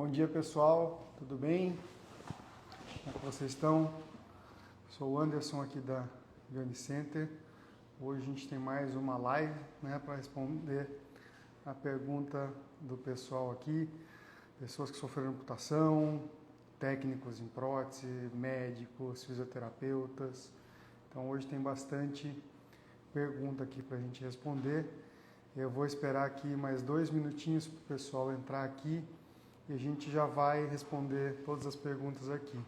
Bom dia pessoal, tudo bem? Como é que vocês estão? Sou o Anderson aqui da Bionic Center. Hoje a gente tem mais uma live, para responder a pergunta do pessoal aqui, pessoas que sofreram amputação, técnicos em prótese, médicos, fisioterapeutas. Então hoje tem bastante pergunta aqui para a gente responder. Eu vou esperar aqui mais 2 minutinhos para o pessoal entrar aqui e a gente já vai responder todas as perguntas aqui.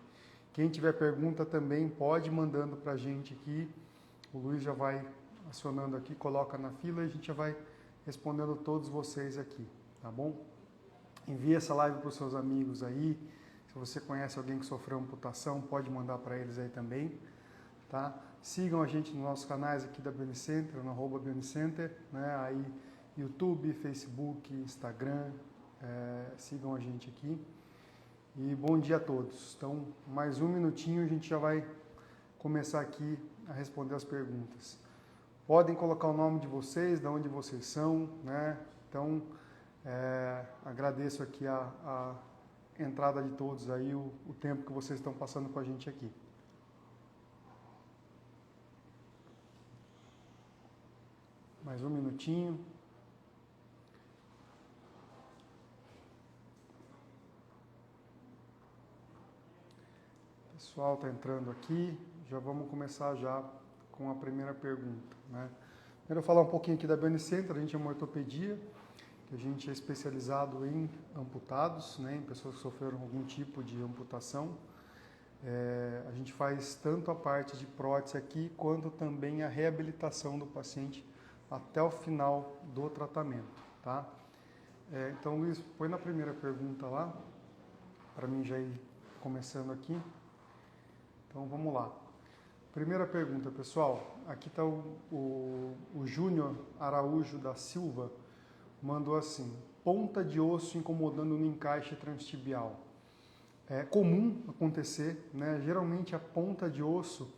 Quem tiver pergunta também pode ir mandando para a gente aqui. O Luiz já vai acionando aqui, coloca na fila e a gente já vai respondendo todos vocês aqui, tá bom? Envie essa live para os seus amigos aí. Se você conhece alguém que sofreu amputação, pode mandar para eles aí também, tá? Sigam a gente nos nossos canais aqui da Bionic Center, no @BioniCenter, aí YouTube, Facebook, Instagram, sigam a gente aqui. E bom dia a todos. Então, mais 1 minutinho a gente já vai começar aqui a responder as perguntas. Podem colocar o nome de vocês, de onde vocês são, Então, agradeço aqui a entrada de todos aí, o tempo que vocês estão passando com a gente aqui. Mais 1 minutinho. O pessoal está entrando aqui, já vamos começar já com a primeira pergunta, Primeiro eu vou falar um pouquinho aqui da Bionic Center. A gente é uma ortopedia, que a gente é especializado em amputados, em pessoas que sofreram algum tipo de amputação. A gente faz tanto a parte de prótese aqui, quanto também a reabilitação do paciente até o final do tratamento, tá? Então, Luiz, põe na primeira pergunta lá, para mim já ir começando aqui. Então, vamos lá. Primeira pergunta, pessoal. Aqui está o Júnior Araújo da Silva, mandou assim: ponta de osso incomodando no encaixe transtibial. É comum acontecer, Geralmente a ponta de osso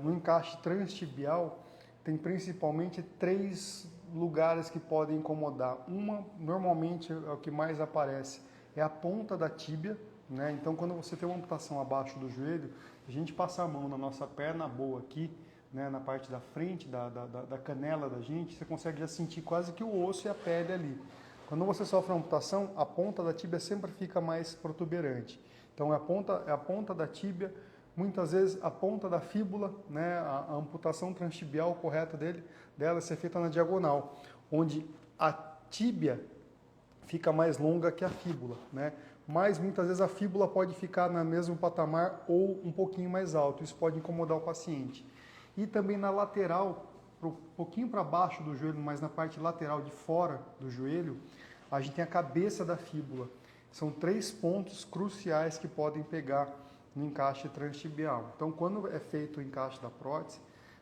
no encaixe transtibial tem principalmente 3 lugares que podem incomodar. Uma, normalmente, é o que mais aparece, é a ponta da tíbia, Então, quando você tem uma amputação abaixo do joelho, a gente passa a mão na nossa perna boa aqui, na parte da frente, da canela da gente, você consegue já sentir quase que o osso e a pele ali. Quando você sofre uma amputação, a ponta da tíbia sempre fica mais protuberante. Então, é a ponta da tíbia, muitas vezes a ponta da fíbula, a amputação transtibial correta dela ser feita na diagonal, onde a tíbia fica mais longa que a fíbula, Mas muitas vezes a fíbula pode ficar no mesmo patamar ou um pouquinho mais alto, isso pode incomodar o paciente. E também na lateral, um pouquinho para baixo do joelho, mas na parte lateral de fora do joelho, a gente tem a cabeça da fíbula. São 3 pontos cruciais que podem pegar no encaixe transtibial. Então, quando é feito o encaixe da prótese,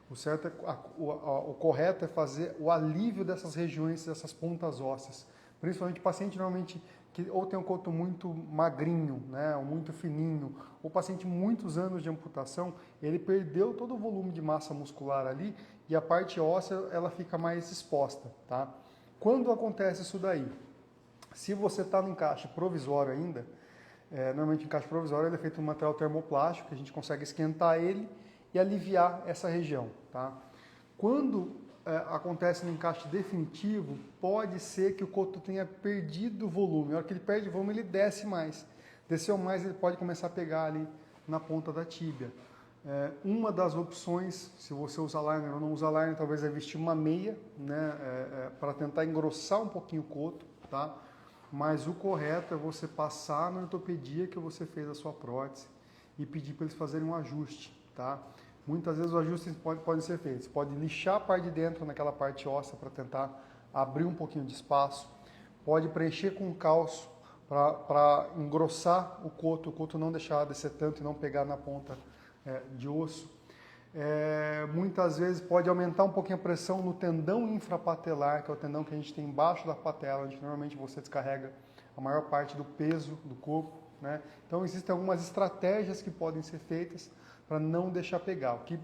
o correto é fazer o alívio dessas regiões, dessas pontas ósseas. Principalmente o paciente normalmente que ou tem um coto muito magrinho, ou muito fininho, ou paciente muitos anos de amputação, ele perdeu todo o volume de massa muscular ali e a parte óssea ela fica mais exposta, tá? Quando acontece isso daí? Se você está no encaixe provisório ainda, normalmente o encaixe provisório ele é feito em material termoplástico, que a gente consegue esquentar ele e aliviar essa região, tá? Quando acontece no encaixe definitivo, pode ser que o coto tenha perdido o volume. Na hora que ele perde o volume, ele desce mais. Desceu mais, ele pode começar a pegar ali na ponta da tíbia. Uma das opções, se você usar liner ou não usar liner, talvez é vestir uma meia, para tentar engrossar um pouquinho o coto, tá? Mas o correto é você passar na ortopedia que você fez a sua prótese e pedir para eles fazerem um ajuste, tá? Muitas vezes os ajustes podem ser feitos. Você pode lixar a parte de dentro naquela parte óssea para tentar abrir um pouquinho de espaço. Pode preencher com cálcio para engrossar o coto não deixar descer tanto e não pegar na ponta de osso. Muitas vezes pode aumentar um pouquinho a pressão no tendão infrapatelar, que é o tendão que a gente tem embaixo da patela, onde normalmente você descarrega a maior parte do peso do corpo. né? Então existem algumas estratégias que podem ser feitas para não deixar pegar. O que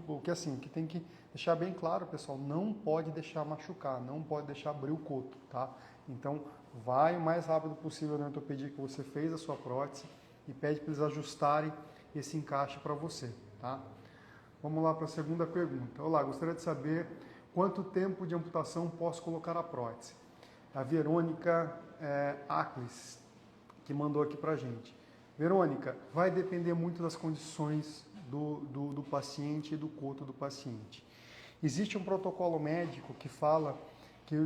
tem que deixar bem claro, pessoal, não pode deixar machucar, não pode deixar abrir o coto, tá? Então vai o mais rápido possível na ortopedia que você fez a sua prótese e pede para eles ajustarem esse encaixe para você, tá? Vamos lá para a segunda pergunta. Olá, gostaria de saber quanto tempo de amputação posso colocar a prótese? A Verônica Acles, que mandou aqui para a gente. Verônica, vai depender muito das condições do paciente e do coto do paciente. Existe um protocolo médico que fala que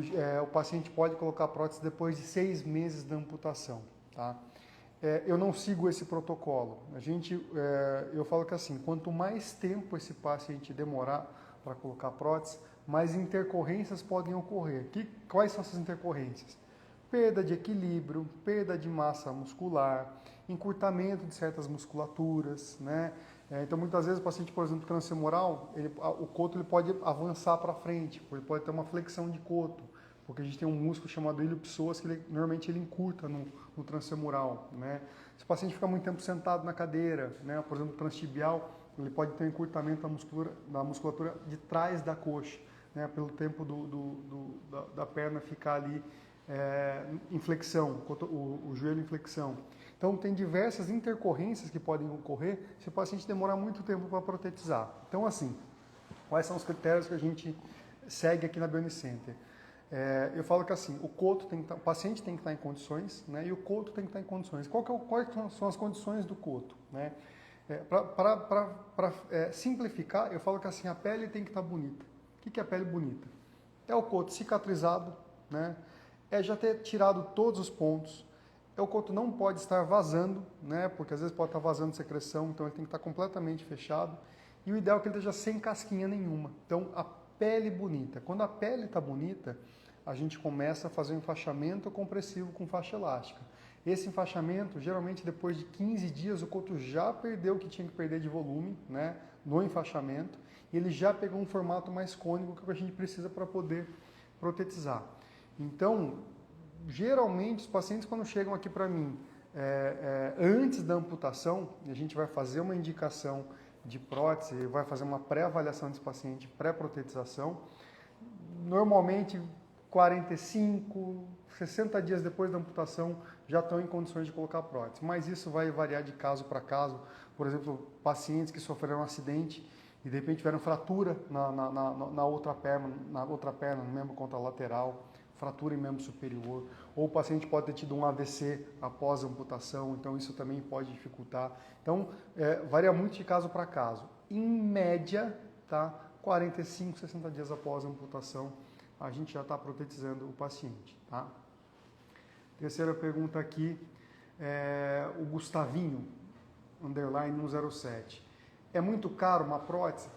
o paciente pode colocar a prótese depois de 6 meses da amputação, tá? Eu não sigo esse protocolo. Eu falo que assim, quanto mais tempo esse paciente demorar para colocar a prótese, mais intercorrências podem ocorrer. Quais são essas intercorrências? Perda de equilíbrio, perda de massa muscular, encurtamento de certas musculaturas, né? Então, muitas vezes o paciente, por exemplo, transfemoral, o coto ele pode avançar para frente, ele pode ter uma flexão de coto, porque a gente tem um músculo chamado ilio-psoas que normalmente ele encurta no transfemoral, né? Se o paciente fica muito tempo sentado na cadeira, né? Por exemplo, transtibial, ele pode ter um encurtamento da musculatura de trás da coxa, né? Pelo tempo da perna ficar ali em flexão, o joelho em flexão. Então, tem diversas intercorrências que podem ocorrer se o paciente demorar muito tempo para protetizar. Então, assim, quais são os critérios que a gente segue aqui na Bionicenter? Eu falo que assim, o paciente tem que estar em condições, né, e o coto tem que estar em condições. Quais são as condições do coto? Né? Para simplificar, eu falo que assim, a pele tem que estar bonita. O que é a pele bonita? É o coto cicatrizado, né? É já ter tirado todos os pontos. O coto não pode estar vazando, né? Porque às vezes pode estar vazando secreção, então ele tem que estar completamente fechado. E o ideal é que ele esteja sem casquinha nenhuma. Então, a pele bonita. Quando a pele está bonita, a gente começa a fazer um enfaixamento compressivo com faixa elástica. Esse enfaixamento, geralmente depois de 15 dias, o coto já perdeu o que tinha que perder de volume, né, no enfaixamento, e ele já pegou um formato mais cônico que a gente precisa para poder protetizar. Então, geralmente, os pacientes quando chegam aqui para mim, antes da amputação, a gente vai fazer uma indicação de prótese, vai fazer uma pré-avaliação desse paciente, pré-protetização. Normalmente, 45, 60 dias depois da amputação, já estão em condições de colocar prótese. Mas isso vai variar de caso para caso. Por exemplo, pacientes que sofreram um acidente e de repente tiveram fratura na outra perna, no membro contralateral, fratura em membro superior, ou o paciente pode ter tido um AVC após a amputação, então isso também pode dificultar. Então, varia muito de caso para caso. Em média, tá, 45, 60 dias após a amputação, a gente já está protetizando o paciente. Tá? Terceira pergunta aqui, o Gustavinho, underline 107. É muito caro uma prótese?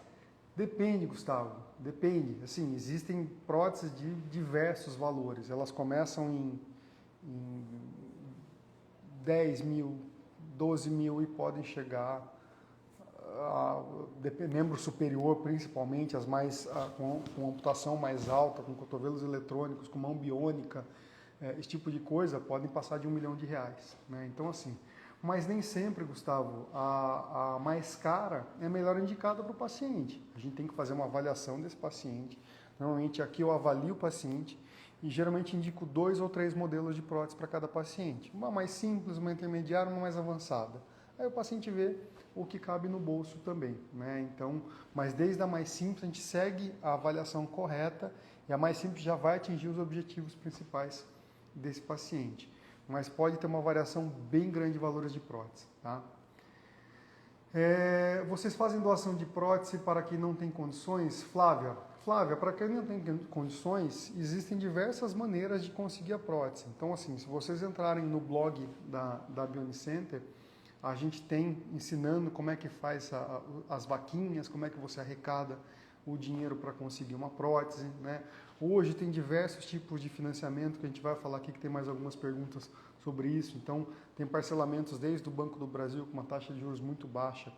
Depende, Gustavo, depende. Assim, existem próteses de diversos valores. Elas começam em 10 mil, 12 mil e podem chegar a membro superior, principalmente, as mais com amputação mais alta, com cotovelos eletrônicos, com mão biônica, esse tipo de coisa, podem passar de R$1 milhão, né? Então, assim, mas nem sempre, Gustavo, a mais cara é a melhor indicada para o paciente. A gente tem que fazer uma avaliação desse paciente. Normalmente aqui eu avalio o paciente e geralmente indico 2 ou 3 modelos de prótese para cada paciente. Uma mais simples, uma intermediária, uma mais avançada. Aí o paciente vê o que cabe no bolso também, né? Então, mas desde a mais simples a gente segue a avaliação correta e a mais simples já vai atingir os objetivos principais desse paciente. Mas pode ter uma variação bem grande de valores de prótese. Tá? Vocês fazem doação de prótese para quem não tem condições? Flávia, para quem não tem condições, existem diversas maneiras de conseguir a prótese. Então, assim, se vocês entrarem no blog da Bionicenter, a gente tem ensinando como é que faz as vaquinhas, como é que você arrecada o dinheiro para conseguir uma prótese, né? Hoje tem diversos tipos de financiamento, que a gente vai falar aqui, que tem mais algumas perguntas sobre isso. Então, tem parcelamentos desde o Banco do Brasil, com uma taxa de juros muito baixa,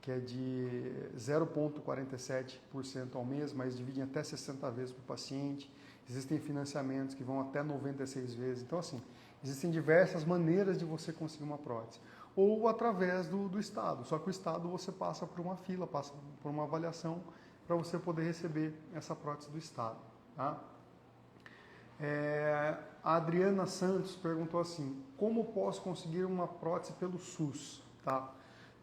que é de 0,47% ao mês, mas dividem até 60 vezes para o paciente. Existem financiamentos que vão até 96 vezes. Então, assim, existem diversas maneiras de você conseguir uma prótese. ou através do Estado. Só que o Estado você passa por uma fila, passa por uma avaliação para você poder receber essa prótese do Estado. Tá? A Adriana Santos perguntou assim, como posso conseguir uma prótese pelo SUS? Tá?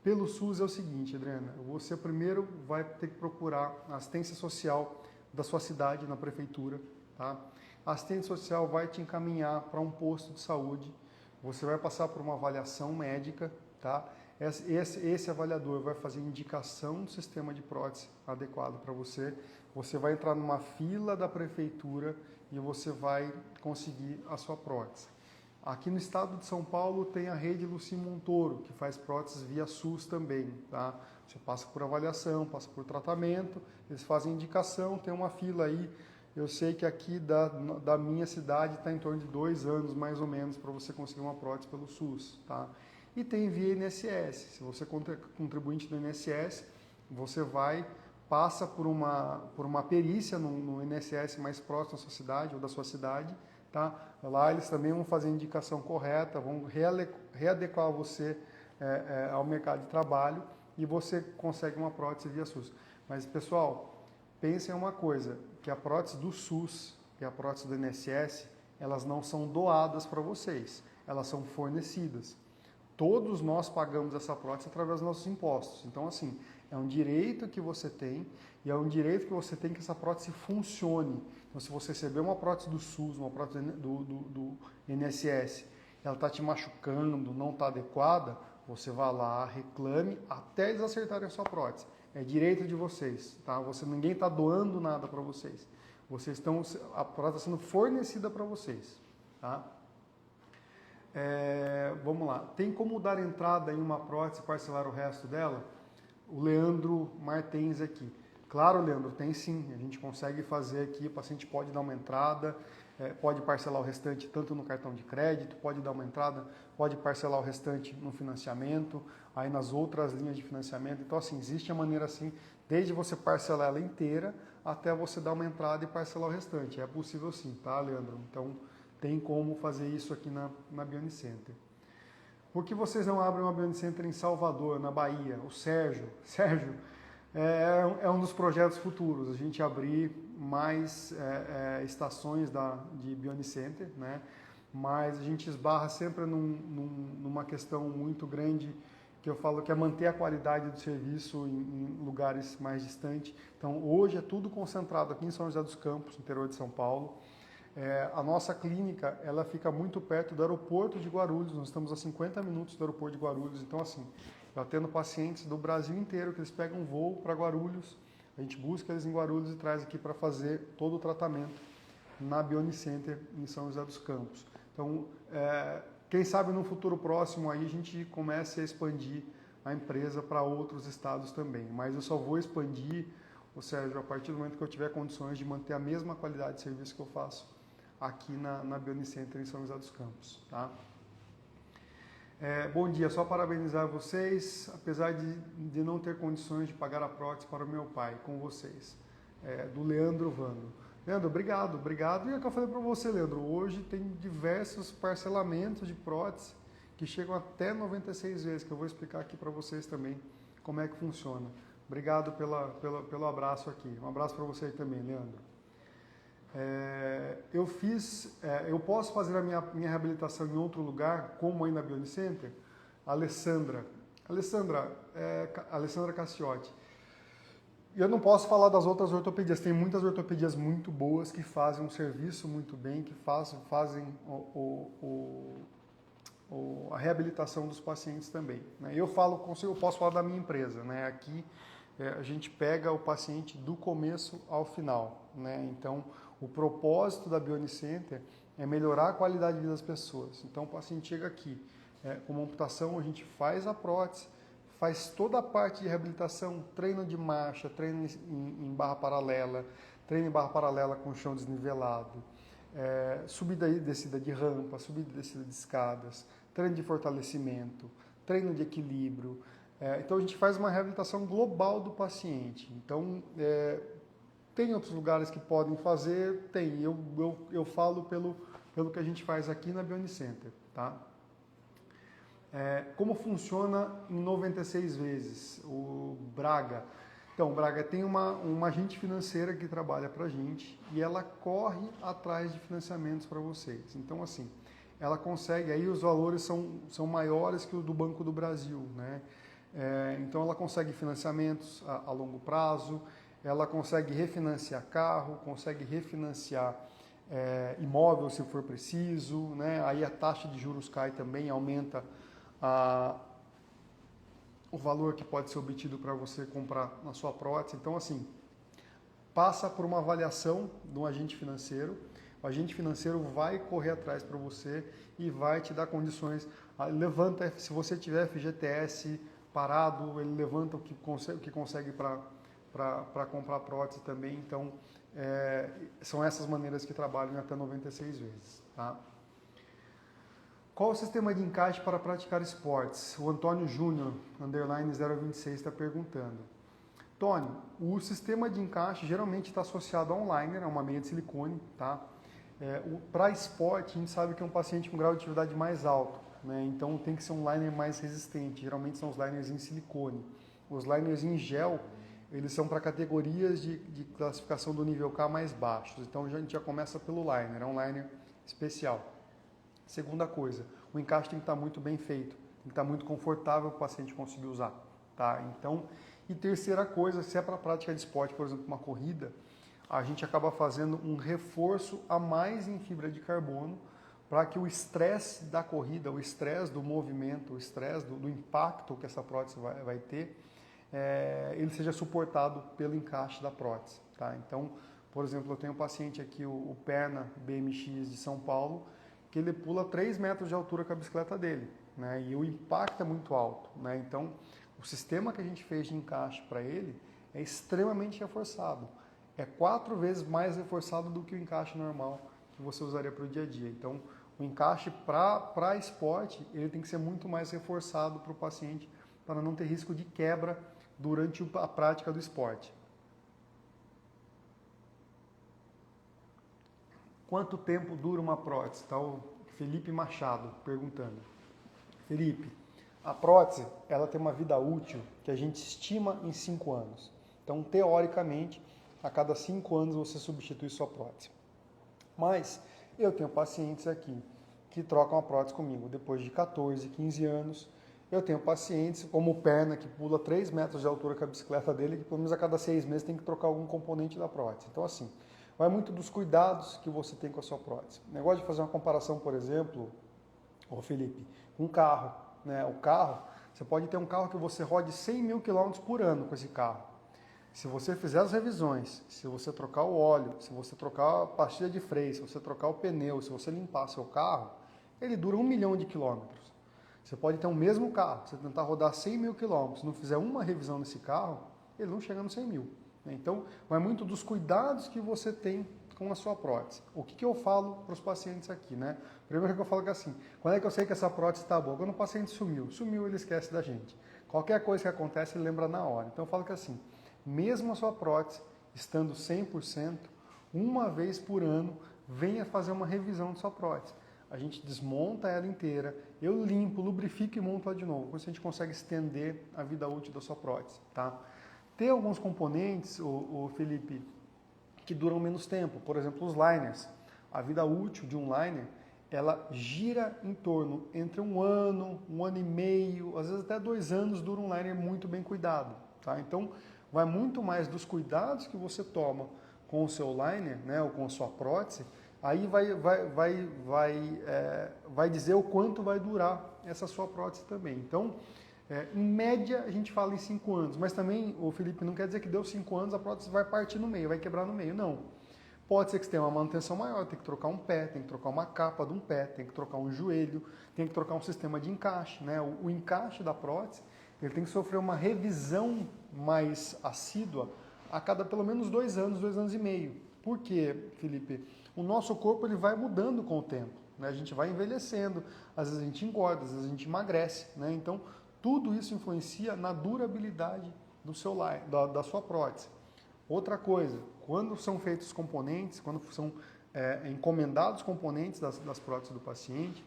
Pelo SUS é o seguinte, Adriana, você primeiro vai ter que procurar a assistência social da sua cidade, na prefeitura. Tá? A assistente social vai te encaminhar para um posto de saúde, você vai passar por uma avaliação médica, tá? Esse avaliador vai fazer indicação do sistema de prótese adequado para você, você vai entrar numa fila da prefeitura e você vai conseguir a sua prótese. Aqui no estado de São Paulo tem a rede Luci Montoro, que faz próteses via SUS também, tá? Você passa por avaliação, passa por tratamento, eles fazem indicação, tem uma fila aí. Eu sei que aqui da minha cidade está em torno de 2 anos, mais ou menos, para você conseguir uma prótese pelo SUS, tá? E tem via INSS. Se você é contribuinte do INSS, você passa por uma perícia no INSS mais próximo da sua cidade ou da sua cidade, tá? Lá eles também vão fazer a indicação correta, vão readequar você ao mercado de trabalho e você consegue uma prótese via SUS. Mas, pessoal, pensem em uma coisa, que a prótese do SUS e a prótese do INSS, elas não são doadas para vocês, elas são fornecidas. Todos nós pagamos essa prótese através dos nossos impostos. Então, assim, é um direito que você tem e é um direito que você tem que essa prótese funcione. Então, se você receber uma prótese do SUS, uma prótese do INSS, ela está te machucando, não está adequada, você vai lá, reclame até eles acertarem a sua prótese. É direito de vocês, tá? Ninguém está doando nada para vocês. A prótese está sendo fornecida para vocês, tá? Vamos lá. Tem como dar entrada em uma prótese e parcelar o resto dela? O Leandro Martins aqui. Claro, Leandro, tem sim. A gente consegue fazer aqui, o paciente pode dar uma entrada, pode parcelar o restante tanto no cartão de crédito, pode dar uma entrada, pode parcelar o restante no financiamento, aí nas outras linhas de financiamento. Então, assim, existe a maneira assim, desde você parcelar ela inteira até você dar uma entrada e parcelar o restante. É possível sim, tá, Leandro? Então, tem como fazer isso aqui na Bionicenter. Por que vocês não abrem uma Bionicenter em Salvador, na Bahia? O Sérgio, é um dos projetos futuros, a gente abrir mais estações de Bionicenter, né? Mas a gente esbarra sempre numa questão muito grande, que eu falo que é manter a qualidade do serviço em lugares mais distantes. Então, hoje é tudo concentrado aqui em São José dos Campos, interior de São Paulo. A nossa clínica, ela fica muito perto do aeroporto de Guarulhos, nós estamos a 50 minutos do aeroporto de Guarulhos, então assim, eu atendo pacientes do Brasil inteiro que eles pegam um voo para Guarulhos, a gente busca eles em Guarulhos e traz aqui para fazer todo o tratamento na Bionicenter em São José dos Campos. Então, quem sabe no futuro próximo aí a gente comece a expandir a empresa para outros estados também, mas eu só vou expandir, ou seja, a partir do momento que eu tiver condições de manter a mesma qualidade de serviço que eu faço aqui na Bionicenter em São José dos Campos. Tá? Bom dia, só parabenizar vocês, apesar de não ter condições de pagar a prótese para o meu pai, com vocês. Do Leandro Vando. Leandro, obrigado. E é o que eu falei para você, Leandro, hoje tem diversos parcelamentos de prótese que chegam até 96 vezes, que eu vou explicar aqui para vocês também como é que funciona. Obrigado pelo abraço aqui. Um abraço para você aí também, Leandro. Eu posso fazer a minha reabilitação em outro lugar, como aí na Bionicenter? Alessandra Cassiotti. Eu não posso falar das outras ortopedias, tem muitas ortopedias muito boas que fazem um serviço muito bem, que fazem a reabilitação dos pacientes também. Né? Eu posso falar da minha empresa, né? Aqui a gente pega o paciente do começo ao final, né? Então, o propósito da Bionicenter é melhorar a qualidade de vida das pessoas. Então, o paciente chega aqui com uma amputação, a gente faz a prótese, faz toda a parte de reabilitação, treino de marcha, treino em barra paralela, treino em barra paralela com chão desnivelado, subida e descida de rampa, subida e descida de escadas, treino de fortalecimento, treino de equilíbrio. Então, a gente faz uma reabilitação global do paciente. Então, tem outros lugares que podem fazer? Tem. Eu falo pelo que a gente faz aqui na Bionicenter. Tá? Como funciona em 96 vezes o Braga? Então, Braga tem uma agente financeira que trabalha para a gente e ela corre atrás de financiamentos para vocês. Então, assim, ela consegue, aí os valores são maiores que o do Banco do Brasil, né? Então, ela consegue financiamentos a longo prazo, ela consegue refinanciar carro, consegue refinanciar imóvel se for preciso, né? Aí a taxa de juros cai também, aumenta o valor que pode ser obtido para você comprar na sua prótese. Então, assim, passa por uma avaliação de um agente financeiro. O agente financeiro vai correr atrás para você e vai te dar condições. Levanta, se você tiver FGTS parado, ele levanta o que consegue para comprar prótese também. Então, são essas maneiras que trabalham até 96 vezes. Tá? Qual o sistema de encaixe para praticar esportes? O Antônio Júnior, underline 026, está perguntando. Tony, o sistema de encaixe geralmente está associado a um liner, a uma meia de silicone, tá? Para esporte, a gente sabe que é um paciente com grau de atividade mais alto, né? Então tem que ser um liner mais resistente, geralmente são os liners em silicone. Os liners em gel, eles são para categorias de classificação do nível K mais baixos, então a gente já começa pelo liner, é um liner especial. Segunda coisa, o encaixe tem que estar muito bem feito, tem que estar muito confortável para o paciente conseguir usar, tá? Então, e terceira coisa, se é para prática de esporte, por exemplo, uma corrida, a gente acaba fazendo um reforço a mais em fibra de carbono para que o estresse da corrida, o estresse do movimento, o estresse do impacto que essa prótese vai ter, ele seja suportado pelo encaixe da prótese, tá? Então, por exemplo, eu tenho um paciente aqui, o Perna BMX de São Paulo, que ele pula 3 metros de altura com a bicicleta dele, né? E o impacto é muito alto, né? Então, o sistema que a gente fez de encaixe para ele é extremamente reforçado. É 4 vezes mais reforçado do que o encaixe normal que você usaria para o dia a dia. Então, o encaixe para esporte, ele tem que ser muito mais reforçado para o paciente, para não ter risco de quebra durante a prática do esporte. Quanto tempo dura uma prótese? Está o Felipe Machado perguntando. Felipe, a prótese ela tem uma vida útil que a gente estima em 5 anos. Então, teoricamente, a cada 5 anos você substitui sua prótese. Mas eu tenho pacientes aqui que trocam a prótese comigo depois de 14, 15 anos. Eu tenho pacientes como o Perna, que pula 3 metros de altura com a bicicleta dele, que pelo menos a cada 6 meses tem que trocar algum componente da prótese. Então, assim, vai muito dos cuidados que você tem com a sua prótese. O negócio de fazer uma comparação, por exemplo, Felipe, com um carro, né? O carro, você pode ter um carro que você rode 100 mil quilômetros por ano com esse carro. Se você fizer as revisões, se você trocar o óleo, se você trocar a pastilha de freio, se você trocar o pneu, se você limpar seu carro, ele dura 1 milhão de quilômetros. Você pode ter o mesmo carro, você tentar rodar 100 mil quilômetros, não fizer uma revisão nesse carro, ele não chega nos 100 mil. Então, vai muito dos cuidados que você tem com a sua prótese. O que eu falo para os pacientes aqui, né? Primeiro que eu falo que assim, quando é que eu sei que essa prótese está boa? Quando o paciente sumiu, ele esquece da gente. Qualquer coisa que acontece, ele lembra na hora. Então, eu falo que assim, mesmo a sua prótese estando 100%, uma vez por ano, venha fazer uma revisão de sua prótese. A gente desmonta ela inteira, eu limpo, lubrifico e monto ela de novo. Com isso a gente consegue estender a vida útil da sua prótese, tá? Tem alguns componentes, o Felipe, que duram menos tempo. Por exemplo, os liners. A vida útil de um liner, ela gira em torno entre 1 ano, 1 ano e meio, às vezes até 2 anos dura um liner muito bem cuidado. Tá? Então, vai muito mais dos cuidados que você toma com o seu liner, né, ou com a sua prótese, aí vai dizer o quanto vai durar essa sua prótese também. Então, em média, a gente fala em 5 anos, mas também, o Felipe, não quer dizer que deu 5 anos, a prótese vai partir no meio, vai quebrar no meio, não. Pode ser que você tenha uma manutenção maior, tem que trocar um pé, tem que trocar uma capa de um pé, tem que trocar um joelho, tem que trocar um sistema de encaixe, né? O encaixe da prótese, ele tem que sofrer uma revisão mais assídua a cada pelo menos 2 anos, 2 anos e meio. Por quê, Felipe? O nosso corpo ele vai mudando com o tempo, né? A gente vai envelhecendo, às vezes a gente engorda, às vezes a gente emagrece, né? Então, tudo isso influencia na durabilidade do seu da sua prótese. Outra coisa, quando são feitos componentes, quando são encomendados componentes das próteses do paciente,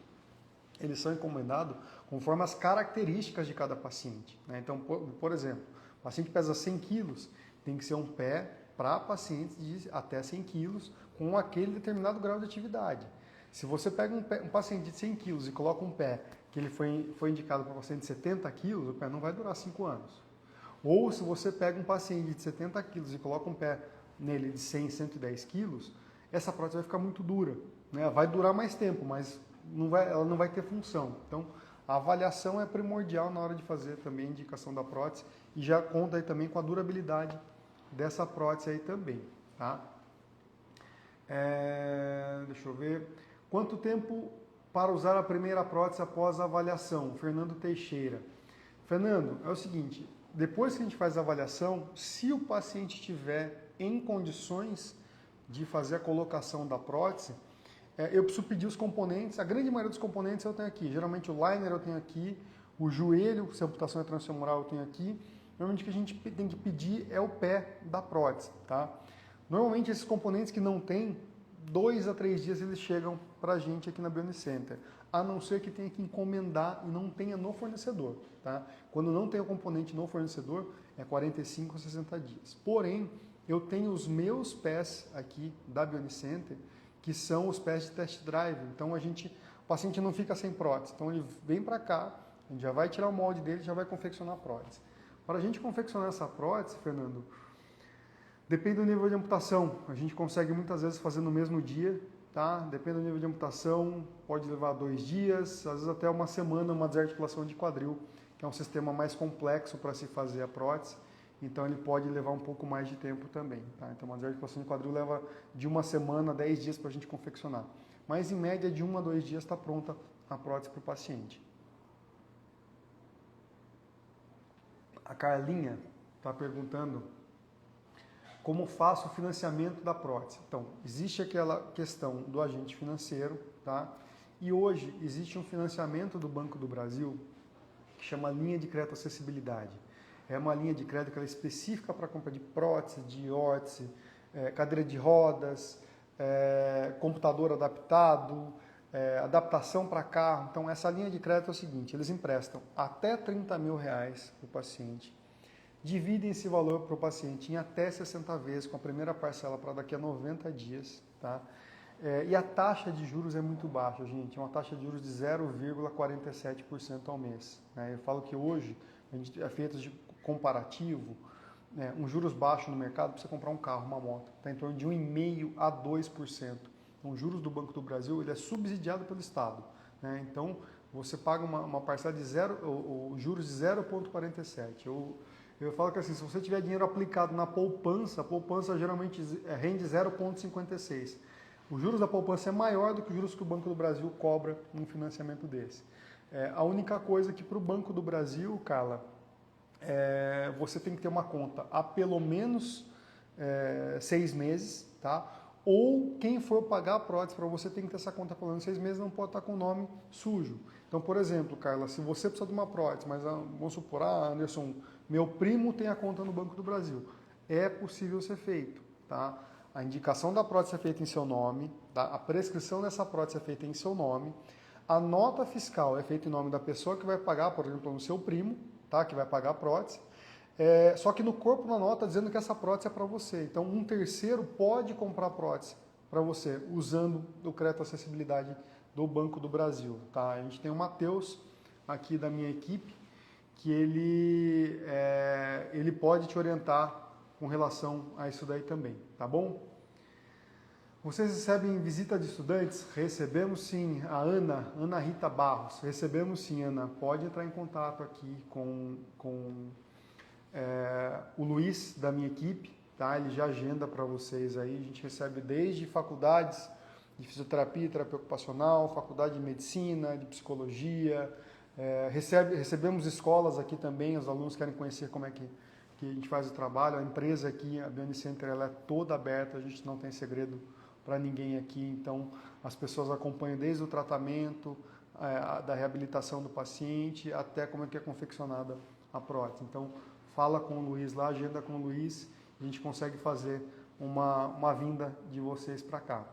eles são encomendados conforme as características de cada paciente, né? Então, por exemplo, o paciente pesa 100 quilos, tem que ser um pé para pacientes de até 100 quilos com aquele determinado grau de atividade. Se você pega um paciente de 100 quilos e coloca um pé que ele foi indicado para um paciente de 70 quilos, o pé não vai durar 5 anos. Ou se você pega um paciente de 70 quilos e coloca um pé nele de 100, 110 quilos, essa prótese vai ficar muito dura, né? Vai durar mais tempo, mas ela não vai ter função. Então, a avaliação é primordial na hora de fazer também a indicação da prótese e já conta aí também com a durabilidade dessa prótese aí também, tá? Deixa eu ver. Quanto tempo para usar a primeira prótese após a avaliação? Fernando Teixeira. Fernando, é o seguinte, depois que a gente faz a avaliação, se o paciente estiver em condições de fazer a colocação da prótese, eu preciso pedir os componentes, a grande maioria dos componentes eu tenho aqui. Geralmente o liner eu tenho aqui, o joelho, se a amputação é transfemoral eu tenho aqui. Normalmente o que a gente tem que pedir é o pé da prótese, tá? Normalmente esses componentes que não tem, 2 a 3 dias eles chegam para a gente aqui na Bionicenter, a não ser que tenha que encomendar e não tenha no fornecedor, tá? Quando não tem o componente no fornecedor, é 45 a 60 dias. Porém, eu tenho os meus pés aqui da Bionicenter, que são os pés de test drive. Então o paciente não fica sem prótese. Então ele vem para cá, a gente já vai tirar o molde dele, já vai confeccionar a prótese. Para a gente confeccionar essa prótese, Fernando, depende do nível de amputação. A gente consegue muitas vezes fazer no mesmo dia, tá? Depende do nível de amputação, pode levar 2 dias, às vezes até uma semana, uma desarticulação de quadril, que é um sistema mais complexo para se fazer a prótese. Então ele pode levar um pouco mais de tempo também, tá? Então uma desarticulação de quadril leva de uma semana a 10 dias para a gente confeccionar. Mas em média de 1 a 2 dias está pronta a prótese para o paciente. A Carlinha está perguntando como faço o financiamento da prótese. Então, existe aquela questão do agente financeiro, tá? E hoje existe um financiamento do Banco do Brasil que chama linha de crédito acessibilidade. É uma linha de crédito que ela é específica para compra de prótese, de órtese, cadeira de rodas, computador adaptado, adaptação para carro. Então, essa linha de crédito é o seguinte, eles emprestam até 30 mil reais para o paciente, dividem esse valor para o paciente em até 60 vezes, com a primeira parcela para daqui a 90 dias, tá? E a taxa de juros é muito baixa, gente, é uma taxa de juros de 0,47% ao mês, né? Eu falo que hoje, a gente é feito de comparativo, um juros baixo no mercado para você comprar um carro, uma moto, está em torno de 1,5% a 2%. Então, os juros do Banco do Brasil ele é subsidiado pelo Estado, né? Então, você paga uma parcela de juros de 0,47%. Eu falo que assim, se você tiver dinheiro aplicado na poupança, a poupança geralmente rende 0,56%. Os juros da poupança é maior do que os juros que o Banco do Brasil cobra num financiamento desse. A única coisa que para o Banco do Brasil, Carla, você tem que ter uma conta há pelo menos 6 meses, tá? Ou quem for pagar a prótese para você tem que ter essa conta há pelo menos 6 meses, não pode estar com o nome sujo. Então, por exemplo, Carla, se você precisa de uma prótese, mas vamos supor, Anderson, meu primo tem a conta no Banco do Brasil, é possível ser feito, tá? A indicação da prótese é feita em seu nome, tá? A prescrição dessa prótese é feita em seu nome, a nota fiscal é feita em nome da pessoa que vai pagar, por exemplo, no seu primo, tá? Que vai pagar a prótese, só que no corpo da nota dizendo que essa prótese é para você. Então, um terceiro pode comprar prótese para você, usando o crédito acessibilidade do Banco do Brasil, tá? A gente tem o Matheus aqui da minha equipe, que ele pode te orientar com relação a isso daí também, tá bom? Vocês recebem visita de estudantes? Recebemos sim, a Ana Rita Barros, recebemos sim, Ana, pode entrar em contato aqui com o Luiz da minha equipe, tá? Ele já agenda para vocês aí, a gente recebe desde faculdades de fisioterapia, terapia ocupacional, faculdade de medicina, de psicologia, recebemos escolas aqui também, os alunos querem conhecer como é que a gente faz o trabalho, a empresa aqui, a Bionicenter, ela é toda aberta, a gente não tem segredo para ninguém aqui, então as pessoas acompanham desde o tratamento, da reabilitação do paciente, até como é que é confeccionada a prótese. Então, fala com o Luiz lá, agenda com o Luiz, a gente consegue fazer uma vinda de vocês para cá.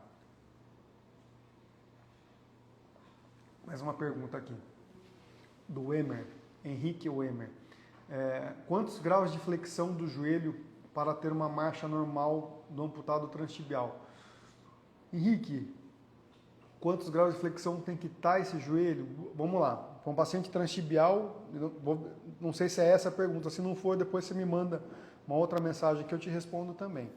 Mais uma pergunta aqui, do Emer, Henrique Emer. Quantos graus de flexão do joelho para ter uma marcha normal do amputado transtibial? Henrique, quantos graus de flexão tem que estar esse joelho? Vamos lá, para um paciente transtibial, não sei se é essa a pergunta, se não for, depois você me manda uma outra mensagem que eu te respondo também.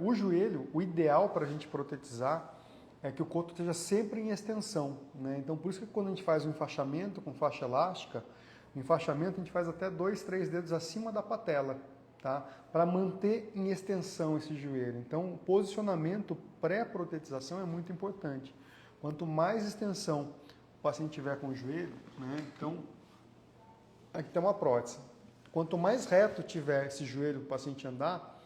O joelho, o ideal para a gente protetizar é que o coto esteja sempre em extensão, né? Então, por isso que quando a gente faz um enfaixamento com faixa elástica, o enfaixamento a gente faz até 2, 3 dedos acima da patela, tá? Para manter em extensão esse joelho. Então, o posicionamento pré-protetização é muito importante. Quanto mais extensão o paciente tiver com o joelho, né? Então, aqui tem uma prótese. Quanto mais reto tiver esse joelho para o paciente andar,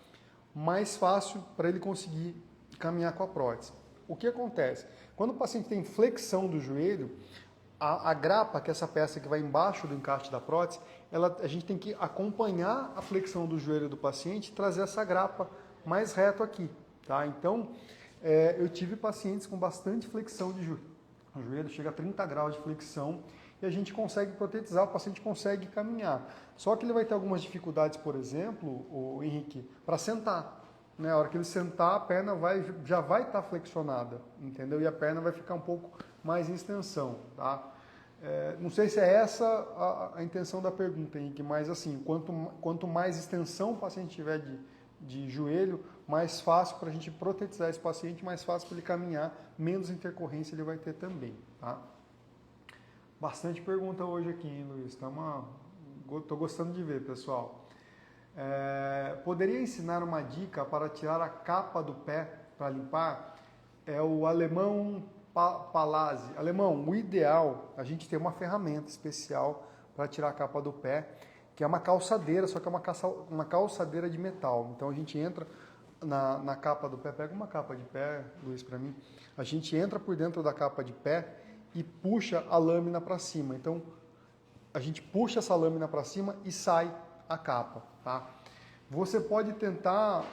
mais fácil para ele conseguir caminhar com a prótese. O que acontece? Quando o paciente tem flexão do joelho, a grapa, que é essa peça que vai embaixo do encaixe da prótese, a gente tem que acompanhar a flexão do joelho do paciente e trazer essa grapa mais reto aqui. Tá? Então, eu tive pacientes com bastante flexão de joelho. O joelho chega a 30 graus de flexão e a gente consegue protetizar, o paciente consegue caminhar. Só que ele vai ter algumas dificuldades, por exemplo, o Henrique, para sentar. Né? A hora que ele sentar, a perna já vai estar flexionada, entendeu? E a perna vai ficar um pouco mais em extensão, tá? Não sei se é essa a intenção da pergunta, Henrique, mas assim, quanto mais extensão o paciente tiver de joelho, mais fácil para a gente protetizar esse paciente, mais fácil para ele caminhar, menos intercorrência ele vai ter também, tá? Bastante pergunta hoje aqui, hein, Luiz? Tô gostando de ver, pessoal. Poderia ensinar uma dica para tirar a capa do pé para limpar? É o alemão Palazzi. Alemão, o ideal, a gente tem uma ferramenta especial para tirar a capa do pé, que é uma calçadeira, só que é uma calçadeira de metal. Então a gente entra na capa do pé, pega uma capa de pé, Luiz, para mim. A gente entra por dentro da capa de pé e puxa a lâmina para cima. Então a gente puxa essa lâmina para cima e sai a capa, tá? Você pode tentar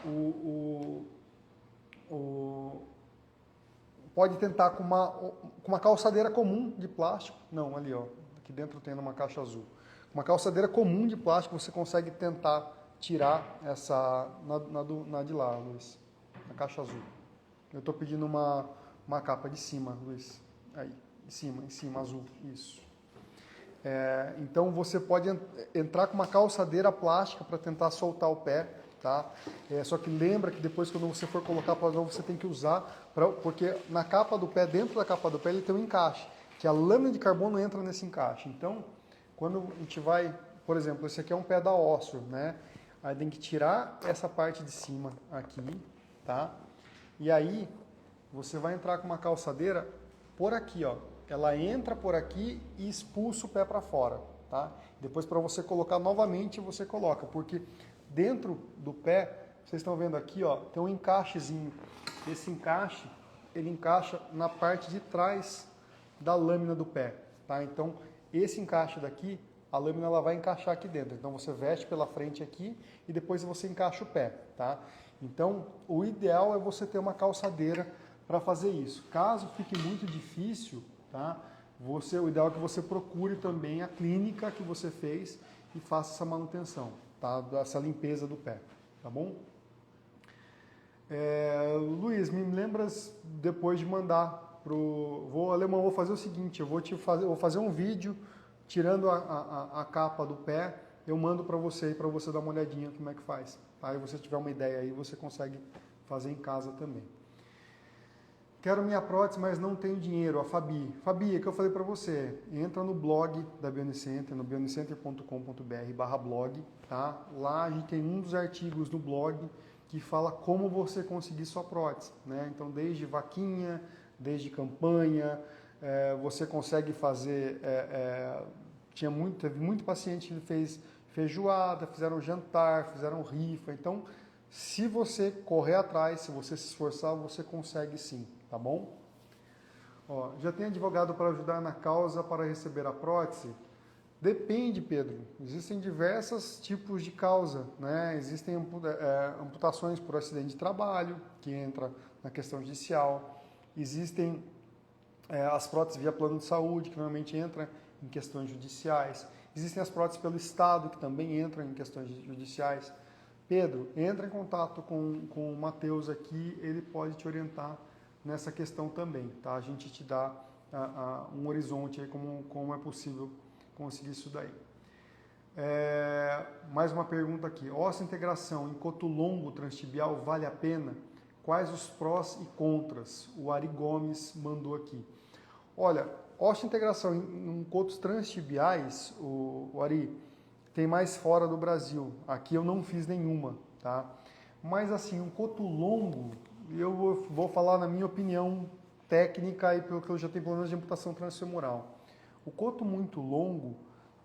pode tentar com uma calçadeira comum de plástico. Não, ali ó, aqui dentro tem uma caixa azul. Uma calçadeira comum de plástico você consegue tentar tirar essa na de lá, Luiz, na caixa azul. Eu estou pedindo uma capa de cima, Luiz. Aí, em cima, azul, isso. Então você pode entrar com uma calçadeira plástica para tentar soltar o pé, tá? Só que lembra que depois quando você for colocar para novo você tem que usar, porque na capa do pé, dentro da capa do pé ele tem um encaixe, que a lâmina de carbono entra nesse encaixe. Então, quando a gente vai, por exemplo, esse aqui é um pé da ósseo, né? Aí tem que tirar essa parte de cima aqui, tá? E aí você vai entrar com uma calçadeira por aqui, ó. Ela entra por aqui e expulsa o pé para fora, tá? Depois para você colocar novamente, você coloca, porque dentro do pé, vocês estão vendo aqui, ó, tem um encaixezinho. Esse encaixe, ele encaixa na parte de trás da lâmina do pé, tá? Então, esse encaixe daqui, a lâmina ela vai encaixar aqui dentro. Então, você veste pela frente aqui e depois você encaixa o pé, tá? Então, o ideal é você ter uma calçadeira para fazer isso. Caso fique muito difícil, tá? O ideal é que você procure também a clínica que você fez e faça essa manutenção, tá? Essa limpeza do pé, tá bom? Luiz, me lembras depois de mandar Alemão, vou fazer o seguinte, eu vou fazer um vídeo tirando a capa do pé, eu mando para você e para você dar uma olhadinha como é que faz, tá? E você tiver uma ideia aí, você consegue fazer em casa também. Quero minha prótese, mas não tenho dinheiro. A Fabi, é que eu falei para você, entra no blog da Bionicenter, no bionicenter.com.br/blog, tá? Lá a gente tem um dos artigos no blog que fala como você conseguir sua prótese, né? Então, desde vaquinha, desde campanha, você consegue fazer... teve muito paciente que fez feijoada, fizeram jantar, fizeram rifa. Então, se você correr atrás, se você se esforçar, você consegue sim, tá bom? Ó, já tem advogado para ajudar na causa para receber a prótese? Depende, Pedro. Existem diversos tipos de causa, né? Existem amputações por acidente de trabalho, que entra na questão judicial. Existem as próteses via plano de saúde, que normalmente entram em questões judiciais. Existem as próteses pelo Estado, que também entram em questões judiciais. Pedro, entra em contato com o Matheus aqui, ele pode te orientar nessa questão também, tá? A gente te dá um horizonte aí como é possível conseguir isso daí. Mais uma pergunta aqui. Integração em coto longo transtibial vale a pena? Quais os prós e contras? O Ari Gomes mandou aqui. Olha, integração em cotos transtibiais, o Ari, tem mais fora do Brasil. Aqui eu não fiz nenhuma, tá? Mas assim, um coto longo, eu vou falar na minha opinião técnica e pelo que eu já tenho pelo menos de amputação transfemoral. O coto muito longo,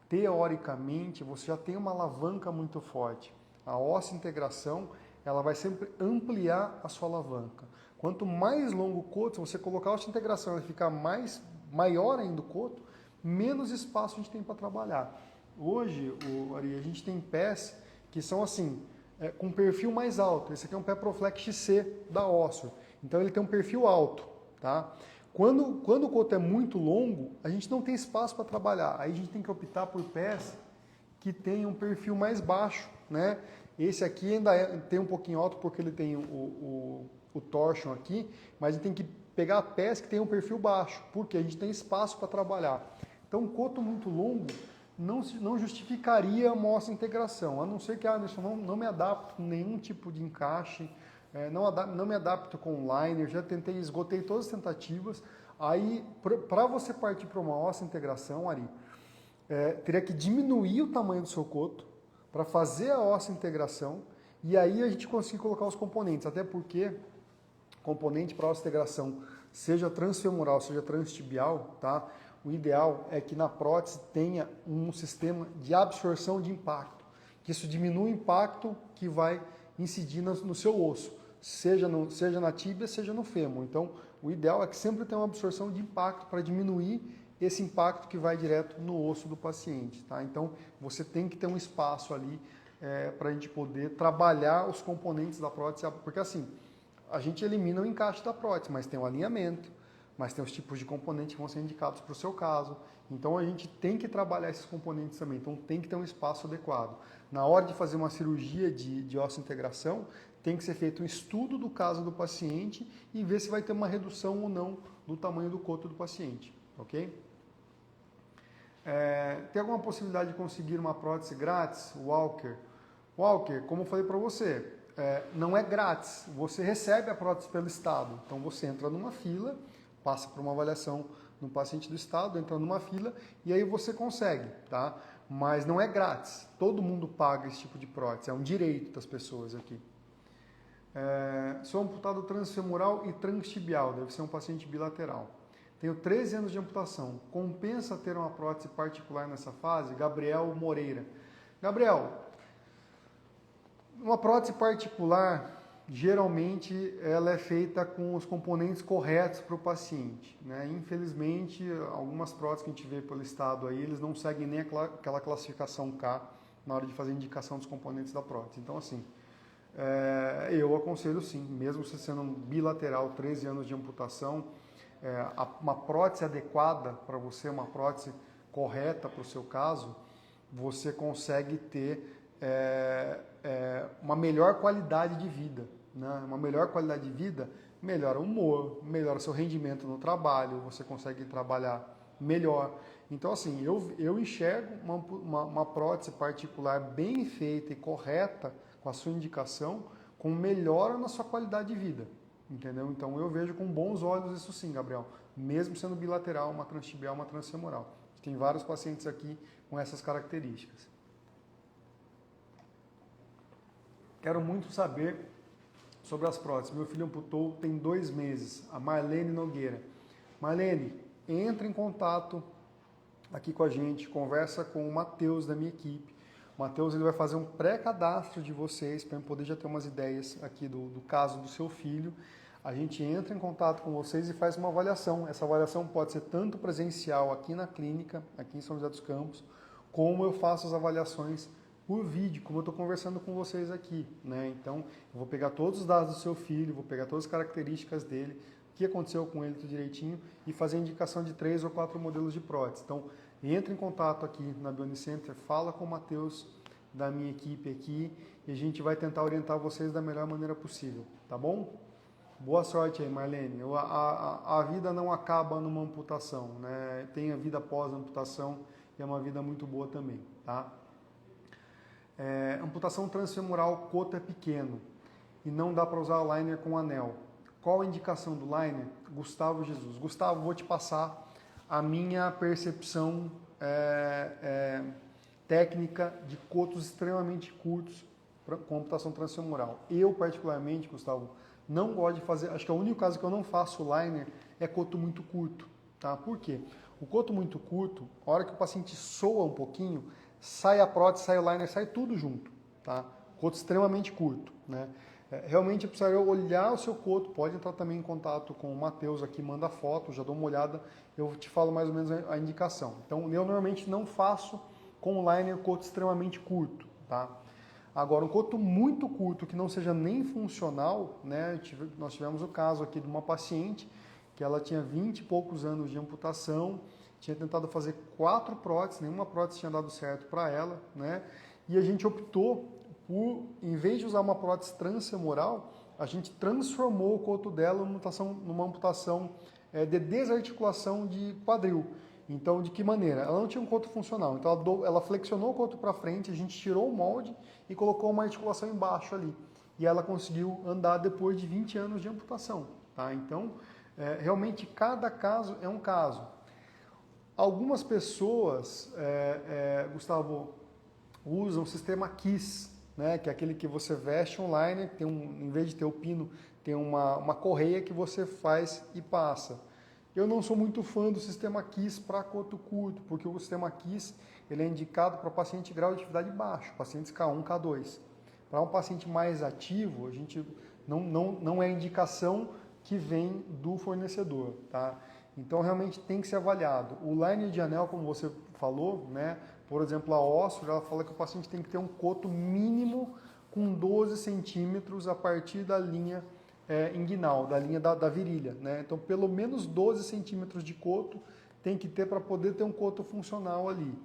teoricamente, você já tem uma alavanca muito forte. A integração, ela vai sempre ampliar a sua alavanca. Quanto mais longo o coto, se você colocar a integração e ficar maior ainda o coto, menos espaço a gente tem para trabalhar. Hoje, Ari, a gente tem pés que são assim, com perfil mais alto. Esse aqui é um pé Proflex XC da Ossor. Então ele tem um perfil alto, tá? Quando o coto é muito longo, a gente não tem espaço para trabalhar. Aí a gente tem que optar por pés que tenham um perfil mais baixo, né? Esse aqui ainda tem um pouquinho alto porque ele tem o torsion aqui, mas a gente tem que pegar pés que tenham um perfil baixo, porque a gente tem espaço para trabalhar. Então, um coto muito longo não justificaria uma integração, a não ser que Anderson, não me adapto com nenhum tipo de encaixe, não me adapto com liner, já tentei, esgotei todas as tentativas. Aí, para você partir para uma integração, Ari, teria que diminuir o tamanho do seu coto para fazer a integração e aí a gente conseguir colocar os componentes, até porque componente para integração, seja transfemoral, seja transtibial, tá? O ideal é que na prótese tenha um sistema de absorção de impacto, que isso diminua o impacto que vai incidir no seu osso, seja na tíbia, seja no fêmur. Então, o ideal é que sempre tenha uma absorção de impacto para diminuir esse impacto que vai direto no osso do paciente, tá? Então, você tem que ter um espaço ali para a gente poder trabalhar os componentes da prótese, porque assim, a gente elimina o encaixe da prótese, mas tem o alinhamento, mas tem os tipos de componentes que vão ser indicados para o seu caso. Então a gente tem que trabalhar esses componentes também, então tem que ter um espaço adequado. Na hora de fazer uma cirurgia de integração, tem que ser feito um estudo do caso do paciente e ver se vai ter uma redução ou não do tamanho do coto do paciente, ok? Tem alguma possibilidade de conseguir uma prótese grátis, Walker? Walker, como eu falei para você, não é grátis, você recebe a prótese pelo Estado, então você entra numa fila, passa por uma avaliação no paciente do Estado, entra numa fila e aí você consegue, tá? Mas não é grátis, todo mundo paga esse tipo de prótese, é um direito das pessoas aqui. Sou amputado transfemoral e transtibial, deve ser um paciente bilateral. Tenho 13 anos de amputação, compensa ter uma prótese particular nessa fase? Gabriel Moreira. Gabriel, uma prótese particular, geralmente, ela é feita com os componentes corretos para o paciente, né? Infelizmente, algumas próteses que a gente vê pelo Estado aí, eles não seguem nem aquela classificação K na hora de fazer a indicação dos componentes da prótese. Então, assim, eu aconselho sim, mesmo você sendo um bilateral, 13 anos de amputação, uma prótese adequada para você, uma prótese correta para o seu caso, você consegue ter uma melhor qualidade de vida, né? Uma melhor qualidade de vida melhora o humor, melhora o seu rendimento no trabalho, você consegue trabalhar melhor. Então, assim, eu enxergo uma prótese particular bem feita e correta com a sua indicação, com melhora na sua qualidade de vida, entendeu? Então, eu vejo com bons olhos isso sim, Gabriel, mesmo sendo bilateral, uma transtibial, uma transfemoral. Tem vários pacientes aqui com essas características. Quero muito saber sobre as próteses. Meu filho amputou tem 2 meses, a Marlene Nogueira. Marlene, entre em contato aqui com a gente, conversa com o Matheus da minha equipe. O Matheus, ele vai fazer um pré-cadastro de vocês para eu poder já ter umas ideias aqui do caso do seu filho. A gente entra em contato com vocês e faz uma avaliação. Essa avaliação pode ser tanto presencial aqui na clínica, aqui em São José dos Campos, como eu faço as avaliações por vídeo, como eu estou conversando com vocês aqui, né? Então, eu vou pegar todos os dados do seu filho, vou pegar todas as características dele, que aconteceu com ele tudo direitinho e fazer a indicação de 3 ou 4 modelos de prótese. Então, entre em contato aqui na Bionicenter, fala com o Matheus da minha equipe aqui e a gente vai tentar orientar vocês da melhor maneira possível, tá bom? Boa sorte aí, Marlene. A vida não acaba numa amputação, né? Tem a vida após a amputação e é uma vida muito boa também, tá? Amputação transfemoral, o coto é pequeno e não dá para usar o liner com anel. Qual a indicação do liner? Gustavo Jesus. Gustavo, vou te passar a minha percepção técnica de cotos extremamente curtos com amputação transfemoral. Eu, particularmente, Gustavo, não gosto de fazer, acho que é o único caso que eu não faço liner é coto muito curto, tá? Por quê? O coto muito curto, a hora que o paciente soa um pouquinho, sai a prótese, sai o liner, sai tudo junto, tá? Coto extremamente curto, né? Realmente eu precisaria olhar o seu coto, pode entrar também em contato com o Matheus aqui, manda foto, já dou uma olhada, eu te falo mais ou menos a indicação. Então, eu normalmente não faço com o liner coto extremamente curto, tá? Agora, um coto muito curto, que não seja nem funcional, né? Nós tivemos o caso aqui de uma paciente que ela tinha 20 e poucos anos de amputação, tinha tentado fazer 4 próteses, nenhuma prótese tinha dado certo para ela, né? E a gente optou por, em vez de usar uma prótese transfemoral, a gente transformou o coto dela numa amputação de desarticulação de quadril. Então, de que maneira? Ela não tinha um coto funcional, então ela flexionou o coto para frente, a gente tirou o molde e colocou uma articulação embaixo ali. E ela conseguiu andar depois de 20 anos de amputação, tá? Então, realmente, cada caso é um caso. Algumas pessoas, Gustavo, usam o sistema KISS, né, que é aquele que você veste um liner, em vez de ter o pino, tem uma correia que você faz e passa. Eu não sou muito fã do sistema KISS para coto curto, porque o sistema KISS ele é indicado para paciente grau de atividade baixo, pacientes K1, K2. Para um paciente mais ativo, a gente não é indicação que vem do fornecedor, tá? Então, realmente tem que ser avaliado. O liner de anel, como você falou, né? Por exemplo, a Ossur, ela fala que o paciente tem que ter um coto mínimo com 12 centímetros a partir da linha inguinal, da linha da virilha, né? Então, pelo menos 12 centímetros de coto tem que ter para poder ter um coto funcional ali.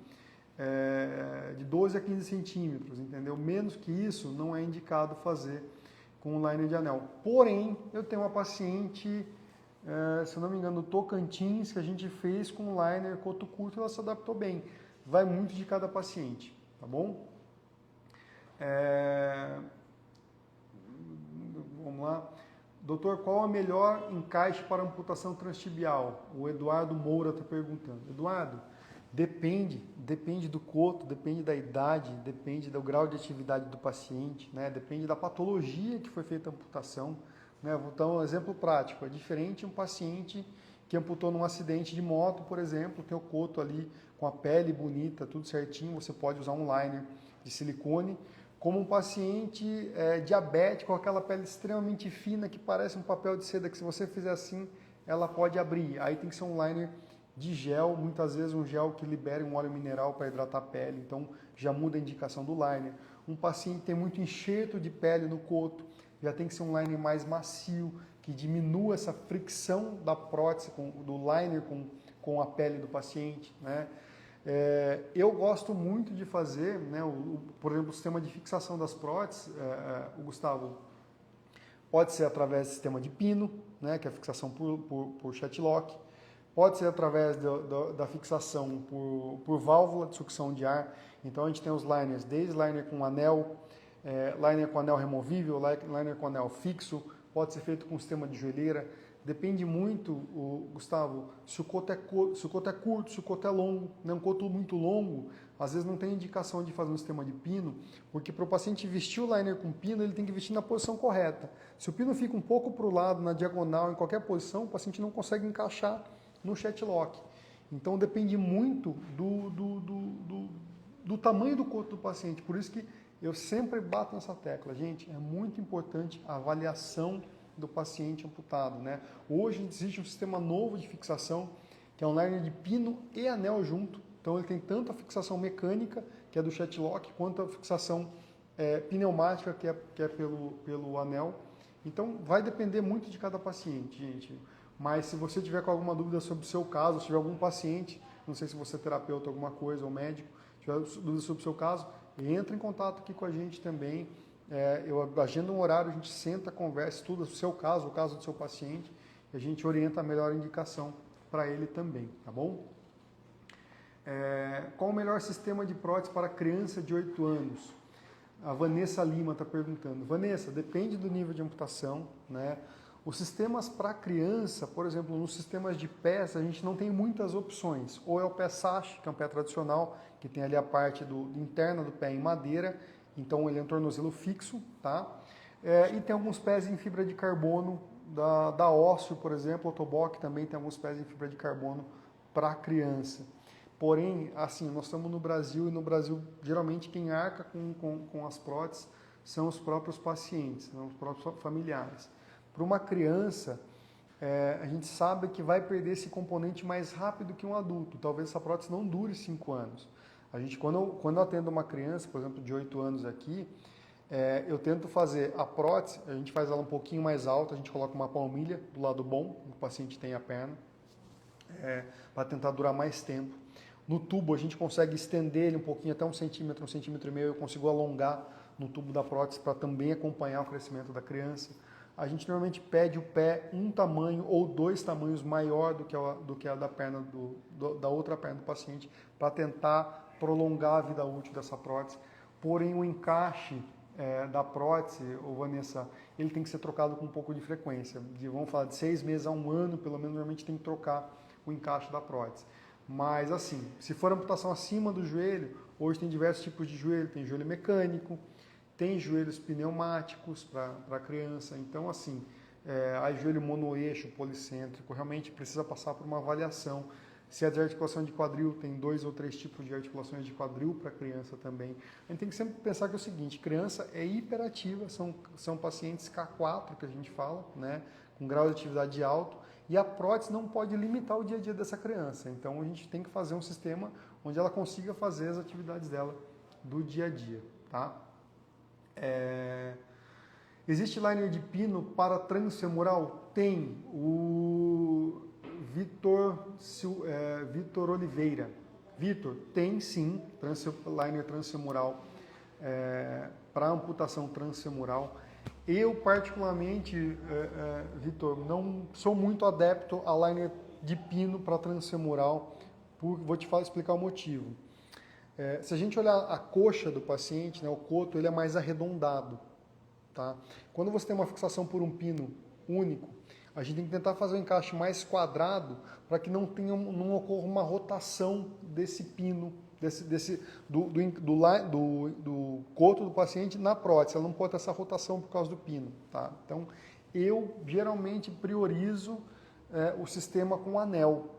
De 12 a 15 centímetros, entendeu? Menos que isso, não é indicado fazer com o liner de anel. Porém, eu tenho uma paciente, se eu não me engano, do Tocantins, que a gente fez com liner coto curto, ela se adaptou bem. Vai muito de cada paciente, tá bom? Vamos lá. Doutor, qual é o melhor encaixe para amputação transtibial? O Eduardo Moura está perguntando. Eduardo, depende do coto, depende da idade, depende do grau de atividade do paciente, né? Depende da patologia que foi feita a amputação. Né? Vou dar um exemplo prático. É diferente um paciente que amputou num acidente de moto, por exemplo, tem o coto ali com a pele bonita, tudo certinho, você pode usar um liner de silicone, como um paciente diabético, com aquela pele extremamente fina, que parece um papel de seda, que se você fizer assim, ela pode abrir. Aí tem que ser um liner de gel, muitas vezes um gel que libere um óleo mineral para hidratar a pele, então já muda a indicação do liner. Um paciente tem muito enxerto de pele no coto, já tem que ser um liner mais macio, que diminua essa fricção da prótese, do liner com a pele do paciente, né? Eu gosto muito de fazer, né, por exemplo, o sistema de fixação das próteses, o Gustavo, pode ser através do sistema de pino, né, que é a fixação por chatlock, pode ser através da fixação por válvula de sucção de ar. Então a gente tem os liners, desde liner com anel, liner com anel removível, liner com anel fixo, pode ser feito com sistema de joelheira. Depende muito, Gustavo, se o coto é curto, se o coto é longo. Né? Um coto muito longo, às vezes não tem indicação de fazer um sistema de pino, porque para o paciente vestir o liner com pino, ele tem que vestir na posição correta. Se o pino fica um pouco para o lado, na diagonal, em qualquer posição, o paciente não consegue encaixar no chatlock. Então depende muito do tamanho do coto do paciente. Por isso que eu sempre bato nessa tecla. Gente, é muito importante a avaliação do paciente amputado, né? Hoje existe um sistema novo de fixação, que é um liner de pino e anel junto. Então ele tem tanto a fixação mecânica, que é do chatlock, quanto a fixação pneumática, que é pelo anel. Então vai depender muito de cada paciente, gente. Mas se você tiver com alguma dúvida sobre o seu caso, se tiver algum paciente, não sei se você é terapeuta, alguma coisa, ou médico, tiver dúvida sobre o seu caso, entre em contato aqui com a gente também. Eu agendo um horário, a gente senta, conversa, estuda o seu caso, o caso do seu paciente, e a gente orienta a melhor indicação para ele também, tá bom? Qual o melhor sistema de prótese para criança de 8 anos? A Vanessa Lima está perguntando. Vanessa, depende do nível de amputação, né? Os sistemas para criança, por exemplo, nos sistemas de pés, a gente não tem muitas opções. Ou é o pé Sash, que é um pé tradicional, que tem ali a parte interna do pé em madeira, então ele é um tornozelo fixo, tá? E tem alguns pés em fibra de carbono, da Ósseo, por exemplo, o Toboc também tem alguns pés em fibra de carbono para criança. Porém, assim, nós estamos no Brasil, e no Brasil, geralmente, quem arca com as próteses são os próprios pacientes, são os próprios familiares. Para uma criança, a gente sabe que vai perder esse componente mais rápido que um adulto. Talvez essa prótese não dure 5 anos. A gente, quando eu atendo uma criança, por exemplo, de 8 anos aqui, eu tento fazer a prótese, a gente faz ela um pouquinho mais alta, a gente coloca uma palmilha do lado bom, o paciente tem a perna, para tentar durar mais tempo. No tubo a gente consegue estender ele um pouquinho, até 1 centímetro, 1,5 centímetros, eu consigo alongar no tubo da prótese para também acompanhar o crescimento da criança. A gente normalmente pede o pé um tamanho ou 2 tamanhos maior do que a da perna da outra perna do paciente, para tentar prolongar a vida útil dessa prótese. Porém, o encaixe da prótese, Vanessa, ele tem que ser trocado com um pouco de frequência. Vamos falar de 6 meses a 1 ano, pelo menos, normalmente tem que trocar o encaixe da prótese. Mas assim, se for amputação acima do joelho, hoje tem diversos tipos de joelho, tem joelho mecânico, tem joelhos pneumáticos para criança, então assim, aí joelho monoeixo, policêntrico, realmente precisa passar por uma avaliação. Se é de articulação de quadril, tem 2 ou 3 tipos de articulações de quadril para criança também. A gente tem que sempre pensar que é o seguinte, criança é hiperativa, são pacientes K4 que a gente fala, né, com grau de atividade alto, e a prótese não pode limitar o dia a dia dessa criança. Então a gente tem que fazer um sistema onde ela consiga fazer as atividades dela do dia a dia, tá? Existe liner de pino para transfemoral? Tem. O Vitor Oliveira. Vitor, tem sim liner transfemoral para amputação transfemoral. Eu, particularmente, Vitor, não sou muito adepto a liner de pino para transfemoral, vou te explicar o motivo. Se a gente olhar a coxa do paciente, né, o coto, ele é mais arredondado. Tá? Quando você tem uma fixação por um pino único, a gente tem que tentar fazer um encaixe mais quadrado para que não ocorra uma rotação desse pino, do coto do paciente na prótese. Ela não pode ter essa rotação por causa do pino. Tá? Então, eu geralmente priorizo o sistema com anel,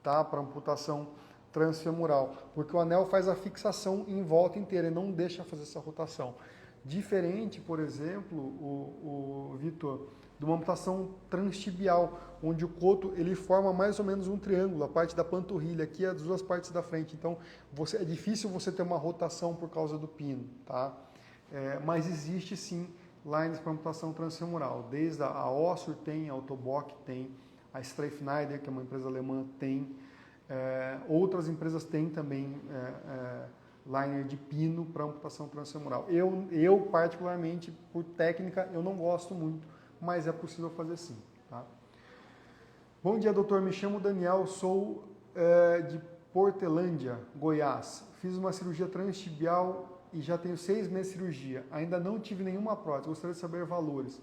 tá? Para amputação transfemoral, porque o anel faz a fixação em volta inteira e não deixa fazer essa rotação. Diferente, por exemplo, o Vitor, de uma amputação transtibial, onde o coto ele forma mais ou menos um triângulo, a parte da panturrilha, aqui as 2 partes da frente. Então, é difícil você ter uma rotação por causa do pino, tá? Mas existe sim lines para amputação transfemoral. Desde a Ósseo tem, a Autoboc tem, a Streifeneder, que é uma empresa alemã, tem. Outras empresas têm também liner de pino para amputação transfemoral. Eu, particularmente, por técnica, eu não gosto muito, mas é possível fazer sim. Tá? Bom dia, doutor. Me chamo Daniel, sou de Portelândia, Goiás. Fiz uma cirurgia transtibial e já tenho 6 meses de cirurgia. Ainda não tive nenhuma prótese. Gostaria de saber valores.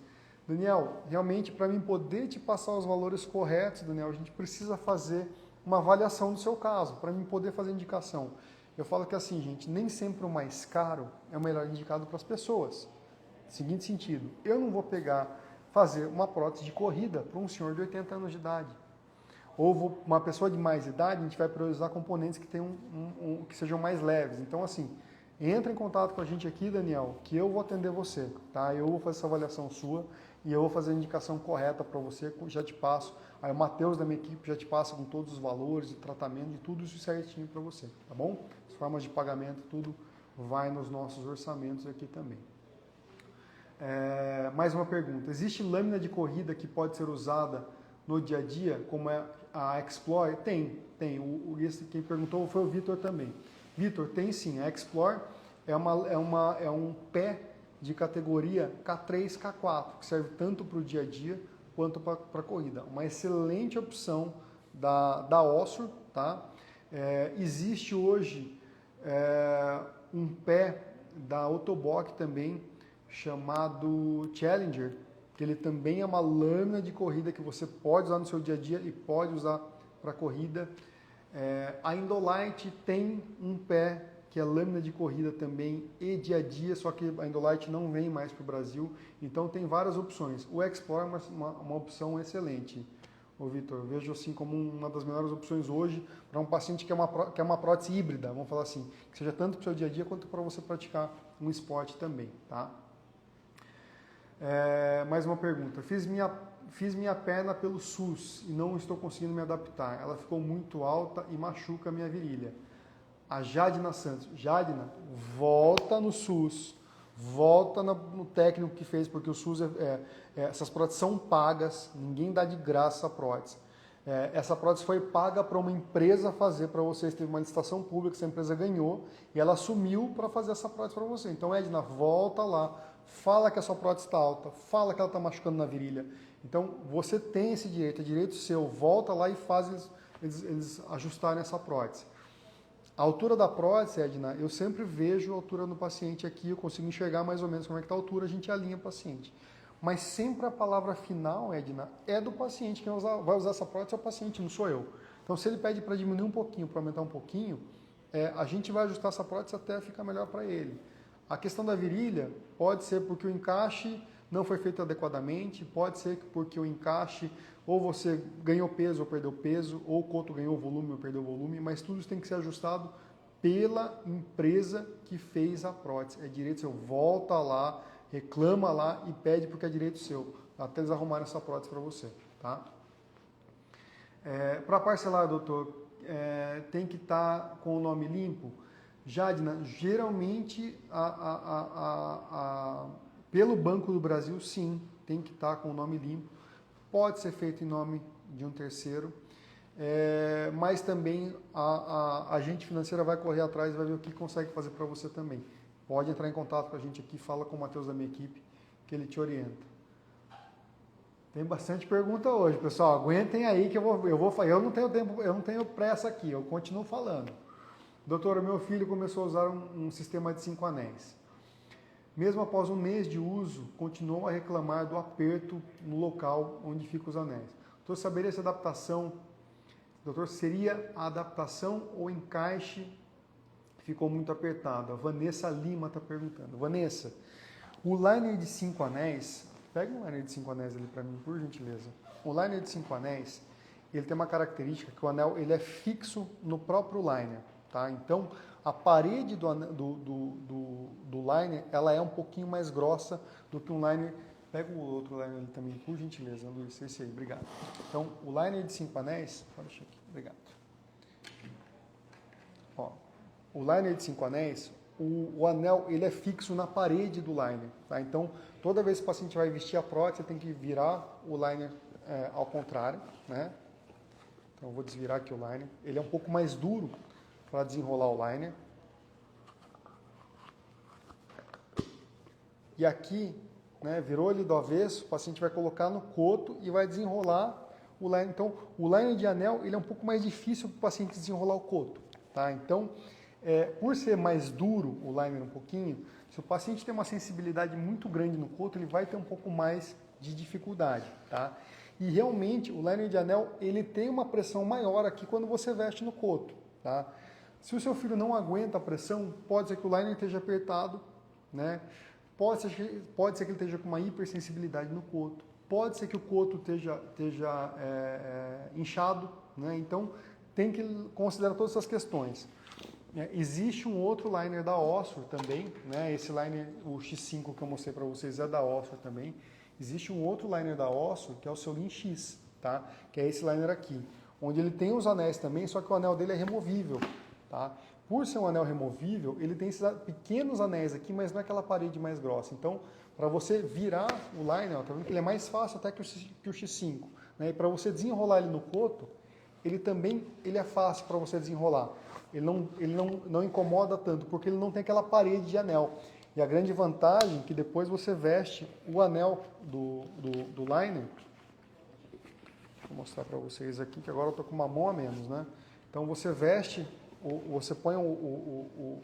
Daniel, realmente, para mim poder te passar os valores corretos, Daniel, a gente precisa fazer uma avaliação do seu caso, para mim poder fazer indicação. Eu falo que assim, gente, nem sempre o mais caro é o melhor indicado para as pessoas. Seguinte sentido, eu não vou fazer uma prótese de corrida para um senhor de 80 anos de idade. Ou uma pessoa de mais idade, a gente vai priorizar componentes que, que sejam mais leves. Então, assim, entra em contato com a gente aqui, Daniel, que eu vou atender você, tá? Eu vou fazer essa avaliação sua e eu vou fazer a indicação correta para você, já te passo. Aí o Matheus da minha equipe já te passa com todos os valores de tratamento, de tudo isso certinho para você, tá bom? As formas de pagamento, tudo vai nos nossos orçamentos aqui também. Mais uma pergunta. Existe lâmina de corrida que pode ser usada no dia a dia, como é a Explore? Tem. Quem perguntou foi o Vitor também. Vitor, tem sim. A Explore é um pé de categoria K3, K4, que serve tanto para o dia a dia quanto para a corrida. Uma excelente opção da Ossur, tá? Existe hoje um pé da Ottobock também, chamado Challenger, que ele também é uma lâmina de corrida que você pode usar no seu dia a dia e pode usar para corrida. A Indolite tem um pé que é lâmina de corrida também e dia a dia, só que a Indolite não vem mais para o Brasil, então tem várias opções. O Explore é uma opção excelente, ô Vitor, eu vejo assim como uma das melhores opções hoje para um paciente que é uma prótese híbrida, vamos falar assim, que seja tanto para o seu dia a dia quanto para você praticar um esporte também, tá? Mais uma pergunta. Fiz minha perna pelo SUS e não estou conseguindo me adaptar. Ela ficou muito alta e machuca a minha virilha. A Jadina Santos. Jadina, volta no SUS. Volta no técnico que fez, porque o SUS, essas próteses são pagas. Ninguém dá de graça a prótese. Essa prótese foi paga para uma empresa fazer para vocês. Teve uma licitação pública, essa empresa ganhou e ela assumiu para fazer essa prótese para você. Então, Edna, volta lá. Fala que a sua prótese está alta, fala que ela está machucando na virilha. Então, você tem esse direito, é direito seu. Volta lá e faz eles ajustarem essa prótese. A altura da prótese, Edna, eu sempre vejo a altura do paciente aqui, eu consigo enxergar mais ou menos como é que está a altura, a gente alinha o paciente. Mas sempre a palavra final, Edna, é do paciente. Quem vai usar essa prótese é o paciente, não sou eu. Então, se ele pede para diminuir um pouquinho, para aumentar um pouquinho, a gente vai ajustar essa prótese até ficar melhor para ele. A questão da virilha pode ser porque o encaixe não foi feito adequadamente, pode ser porque o encaixe ou você ganhou peso ou perdeu peso, ou o coto ganhou volume ou perdeu volume, mas tudo isso tem que ser ajustado pela empresa que fez a prótese. É direito seu, volta lá, reclama lá e pede porque é direito seu, até eles arrumarem essa prótese para você, tá? Para parcelar, doutor, tem que estar com o nome limpo? Jadina, geralmente pelo Banco do Brasil, sim, tem que estar com o nome limpo. Pode ser feito em nome de um terceiro, mas também a agente financeira vai correr atrás e vai ver o que consegue fazer para você também. Pode entrar em contato com a gente aqui, fala com o Matheus da minha equipe, que ele te orienta. Tem bastante pergunta hoje, pessoal. Aguentem aí que eu não tenho tempo, eu não tenho pressa aqui, eu continuo falando. Doutora, meu filho começou a usar um sistema de 5 anéis. Mesmo após um mês de uso, continuou a reclamar do aperto no local onde ficam os anéis. Doutor, saberia se a adaptação, doutor, seria a adaptação ou encaixe ficou muito apertado? A Vanessa Lima está perguntando. Vanessa, o liner de 5 anéis, pega um liner de 5 anéis ali para mim, por gentileza. O liner de 5 anéis, ele tem uma característica que o anel ele é fixo no próprio liner. Tá? Então, a parede do liner, ela é um pouquinho mais grossa do que um liner. Pega o outro liner ali também, por gentileza, Luiz. Esse aí, obrigado. Então, o liner de 5 anéis, deixa aqui, obrigado. Ó, o liner de 5 anéis, o anel, ele é fixo na parede do liner. Tá? Então, toda vez que o paciente vai vestir a prótese, você tem que virar o liner ao contrário. Né? Então, eu vou desvirar aqui o liner. Ele é um pouco mais duro para desenrolar o liner. E aqui, né, virou ele do avesso, o paciente vai colocar no coto e vai desenrolar o liner. Então, o liner de anel ele é um pouco mais difícil para o paciente desenrolar o coto. Tá? Então, por ser mais duro o liner um pouquinho, se o paciente tem uma sensibilidade muito grande no coto, ele vai ter um pouco mais de dificuldade. Tá? E realmente, o liner de anel ele tem uma pressão maior aqui quando você veste no coto. Tá? Se o seu filho não aguenta a pressão, pode ser que o liner esteja apertado, né? Pode ser que ele esteja com uma hipersensibilidade no coto, pode ser que o coto esteja inchado, né? Então tem que considerar todas essas questões. Existe um outro liner da Ossur também, né? Esse liner, o X5 que eu mostrei para vocês é da Ossur também. Existe um outro liner da Ossur que é o Seolin X, tá? Que é esse liner aqui, onde ele tem os anéis também, só que o anel dele é removível. Tá? Por ser um anel removível, ele tem esses pequenos anéis aqui, mas não é aquela parede mais grossa. Então, para você virar o liner, tá vendo que ele é mais fácil até que o X5. né? E para você desenrolar ele no coto, ele é fácil para você desenrolar. Ele não incomoda tanto, porque ele não tem aquela parede de anel. E a grande vantagem é que depois você veste o anel do liner. Vou mostrar para vocês aqui, que agora eu estou com uma mão a menos, né? Então você veste, você põe o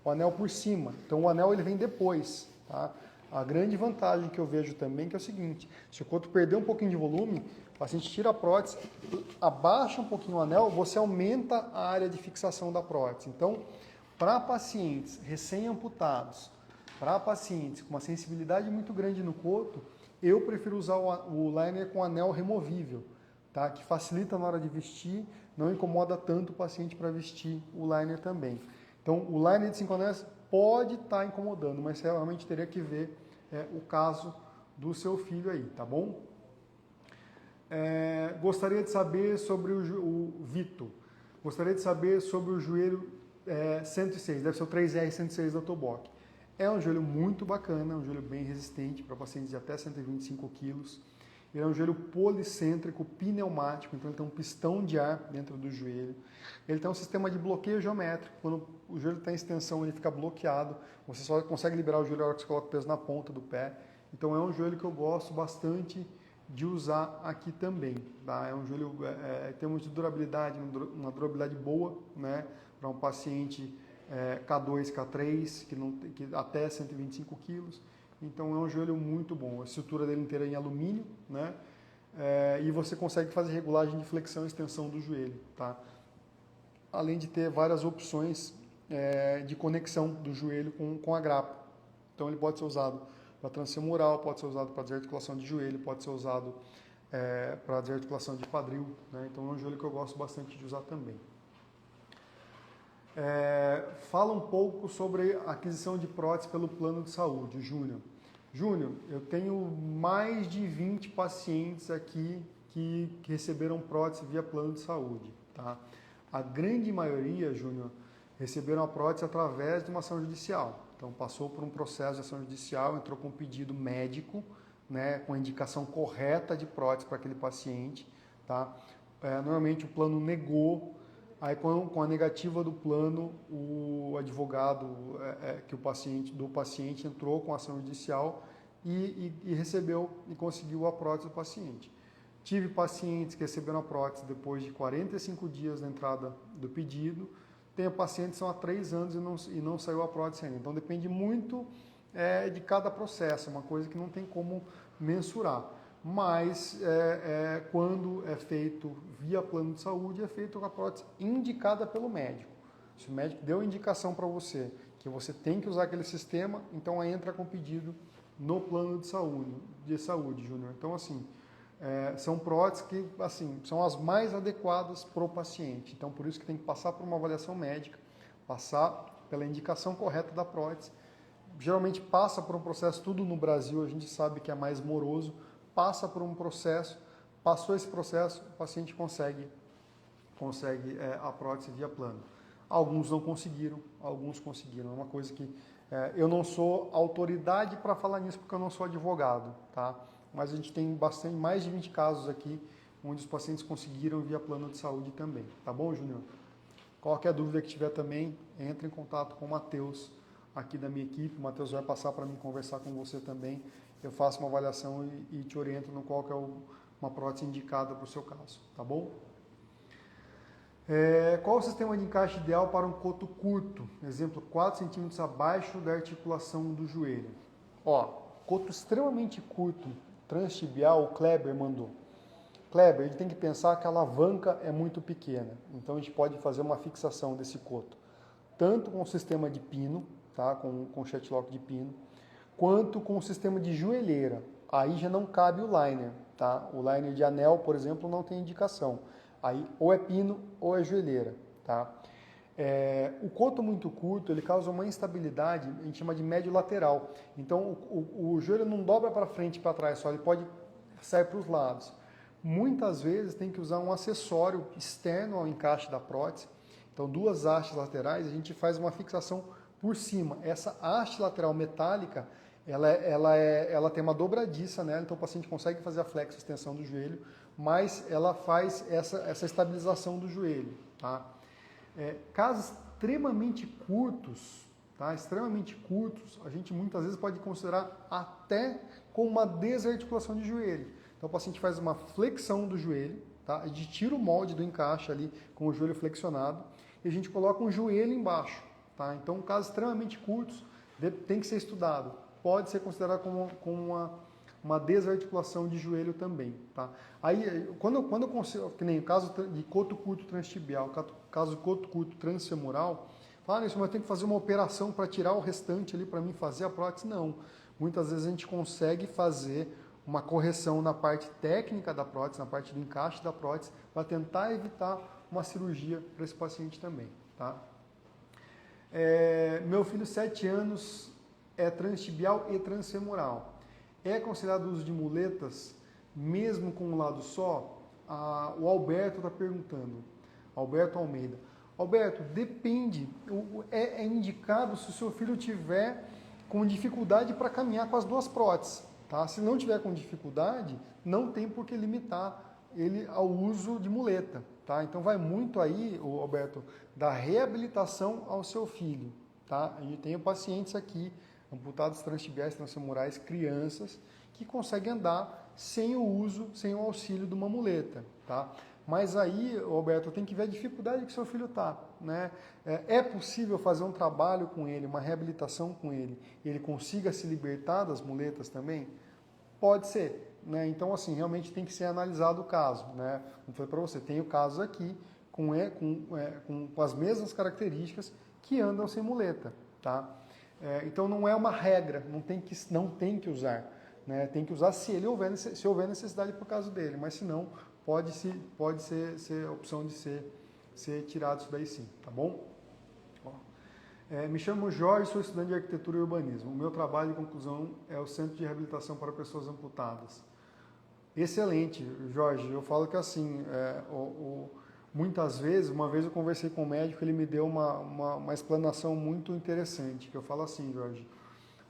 anel por cima. Então o anel ele vem depois, tá? A grande vantagem que eu vejo também que é o seguinte: se o coto perder um pouquinho de volume, o paciente tira a prótese, abaixa um pouquinho o anel, você aumenta a área de fixação da prótese. Então, para pacientes recém-amputados, para pacientes com uma sensibilidade muito grande no coto, eu prefiro usar o liner com anel removível, tá? Que facilita na hora de vestir, não incomoda tanto o paciente para vestir o liner também. Então, o liner de 5 anéis pode estar incomodando, mas você realmente teria que ver o caso do seu filho aí, tá bom? Gostaria de saber sobre o Vito. Gostaria de saber sobre o joelho 106, deve ser o 3R106 da Toboc. É um joelho muito bacana, um joelho bem resistente para pacientes de até 125 quilos. Ele é um joelho policêntrico, pneumático, então ele tem um pistão de ar dentro do joelho. Ele tem um sistema de bloqueio geométrico. Quando o joelho está em extensão, ele fica bloqueado. Você só consegue liberar o joelho na hora que você coloca o peso na ponta do pé. Então é um joelho que eu gosto bastante de usar aqui também. Tá? É um joelho tem muita durabilidade, uma durabilidade boa, né, para um paciente K2, K3, que até 125 quilos. Então é um joelho muito bom. A estrutura dele inteira é em alumínio, né? E você consegue fazer regulagem de flexão e extensão do joelho, tá? Além de ter várias opções de conexão do joelho com a grapa. Então ele pode ser usado para transfemoral, pode ser usado para desarticulação de joelho, pode ser usado para desarticulação de quadril, né? Então é um joelho que eu gosto bastante de usar também. Fala um pouco sobre a aquisição de prótese pelo plano de saúde, Júnior. Júnior, eu tenho mais de 20 pacientes aqui que receberam prótese via plano de saúde. Tá? A grande maioria, Júnior, receberam a prótese através de uma ação judicial. Então, passou por um processo de ação judicial, entrou com um pedido médico, né, com a indicação correta de prótese para aquele paciente. Tá? Normalmente o plano negou. Aí, com a negativa do plano, o advogado do paciente entrou com a ação judicial e recebeu e conseguiu a prótese do paciente. Tive pacientes que receberam a prótese depois de 45 dias da entrada do pedido. Tenho pacientes que são há 3 anos e não saiu a prótese ainda. Então, depende muito de cada processo, é uma coisa que não tem como mensurar. Mas quando é feito via plano de saúde, é feito com a prótese indicada pelo médico. Se o médico deu indicação para você que você tem que usar aquele sistema, então aí entra com pedido no plano de saúde, Júnior. Então, assim, são próteses que assim, são as mais adequadas para o paciente. Então, por isso que tem que passar por uma avaliação médica, passar pela indicação correta da prótese. Geralmente passa por um processo, tudo no Brasil a gente sabe que é mais moroso, passa por um processo, passou esse processo, o paciente consegue a prótese via plano. Alguns não conseguiram, alguns conseguiram. É uma coisa que eu não sou autoridade para falar nisso porque eu não sou advogado, tá? Mas a gente tem mais de 20 casos aqui onde os pacientes conseguiram via plano de saúde também. Tá bom, Júnior? Qualquer dúvida que tiver também, entre em contato com o Matheus aqui da minha equipe. O Matheus vai passar para mim conversar com você também. Eu faço uma avaliação e te oriento no qual que é uma prótese indicada para o seu caso, tá bom? Qual o sistema de encaixe ideal para um coto curto? Exemplo, 4 centímetros abaixo da articulação do joelho. Coto extremamente curto, transtibial, o Kleber mandou. Kleber, ele tem que pensar que a alavanca é muito pequena, então a gente pode fazer uma fixação desse coto, tanto com o sistema de pino, tá? com shetlock de pino, quanto com o sistema de joelheira. Aí já não cabe o liner, tá? O liner de anel, por exemplo, não tem indicação. Aí ou é pino ou é joelheira, tá? O coto muito curto, ele causa uma instabilidade, a gente chama de médio lateral. Então, o joelho não dobra para frente e para trás só, ele pode sair para os lados. Muitas vezes tem que usar um acessório externo ao encaixe da prótese. Então, 2 hastes laterais, a gente faz uma fixação por cima. Essa haste lateral metálica, ela tem uma dobradiça nela, então o paciente consegue fazer a flexo extensão do joelho mas ela faz essa estabilização do joelho, tá? Casos extremamente curtos, tá? Extremamente curtos, a gente muitas vezes pode considerar até com uma desarticulação de joelho. Então o paciente faz uma flexão do joelho, tá? A gente tira o molde do encaixe ali com o joelho flexionado e a gente coloca um joelho embaixo, tá? Então casos extremamente curtos tem que ser estudado. Pode ser considerado como uma desarticulação de joelho também, tá? Aí, quando eu consigo, que nem o caso de coto curto transtibial, caso de coto curto transfemoral, fala isso, mas eu tenho que fazer uma operação para tirar o restante ali para mim fazer a prótese? Não. Muitas vezes a gente consegue fazer uma correção na parte técnica da prótese, na parte do encaixe da prótese, para tentar evitar uma cirurgia para esse paciente também, tá? Meu filho, 7 anos, é transtibial e transfemoral. É considerado o uso de muletas, mesmo com um lado só? O Alberto está perguntando. Alberto Almeida. Alberto, depende. É indicado se o seu filho tiver com dificuldade para caminhar com as duas próteses. Tá? Se não tiver com dificuldade, não tem por que limitar ele ao uso de muleta. Tá? Então vai muito aí, Alberto, da reabilitação ao seu filho. Tá? A gente tem pacientes aqui, amputados transtibiais, transfemorais, crianças, que conseguem andar sem o uso, sem o auxílio de uma muleta. Tá? Mas aí, Alberto, tem que ver a dificuldade que seu filho está. Né? É possível fazer um trabalho com ele, uma reabilitação com ele, e ele consiga se libertar das muletas também? Pode ser. Né? Então, assim, realmente tem que ser analisado o caso. Né? Como foi para você, tem o caso aqui com as mesmas características que andam sem muleta. Tá? Então, não é uma regra, não tem que usar. Né? Tem que usar se houver necessidade por caso dele, mas se não, pode ser a opção de ser tirado isso daí sim, tá bom? Me chamo Jorge, sou estudante de arquitetura e urbanismo. O meu trabalho de conclusão é o Centro de Reabilitação para Pessoas Amputadas. Excelente, Jorge. Eu falo que assim, muitas vezes, uma vez eu conversei com um médico, ele me deu uma explanação muito interessante, que eu falo assim, Jorge,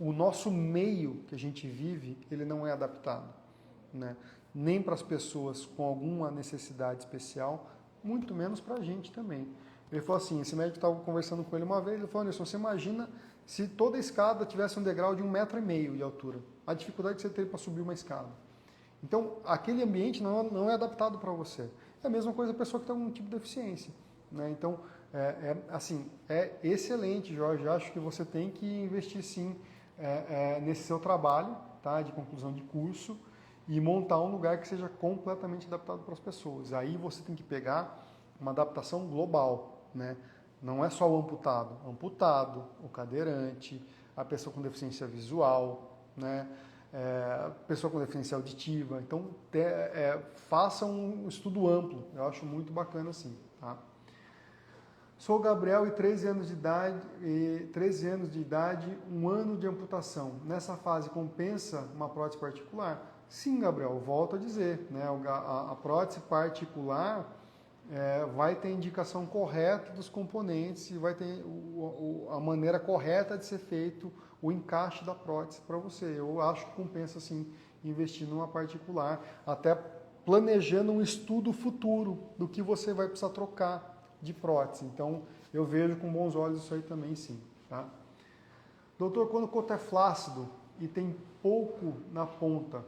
o nosso meio que a gente vive, ele não é adaptado, né? Nem para as pessoas com alguma necessidade especial, muito menos para a gente também. Ele falou assim, esse médico estava conversando com ele uma vez, ele falou, Anderson, você imagina se toda a escada tivesse um degrau de 1,5 m de altura, a dificuldade que você teria para subir uma escada. Então, aquele ambiente não é adaptado para você. É a mesma coisa a pessoa que tem algum tipo de deficiência. Né? Então, é excelente, Jorge, acho que você tem que investir sim nesse seu trabalho, tá, de conclusão de curso, e montar um lugar que seja completamente adaptado para as pessoas. Aí você tem que pegar uma adaptação global, né? Não é só o amputado, o cadeirante, a pessoa com deficiência visual, né? Pessoa com deficiência auditiva. Então, faça um estudo amplo. Eu acho muito bacana assim, tá? Sou Gabriel e 13 anos de idade, 1 ano de amputação. Nessa fase compensa uma prótese particular? Sim, Gabriel, volto a dizer, né? A prótese particular vai ter a indicação correta dos componentes e vai ter a maneira correta de ser feito o encaixe da prótese para você. Eu acho que compensa sim investir numa particular, até planejando um estudo futuro do que você vai precisar trocar de prótese. Então, eu vejo com bons olhos isso aí também, sim. Tá? Doutor, quando o coto é flácido e tem pouco na ponta,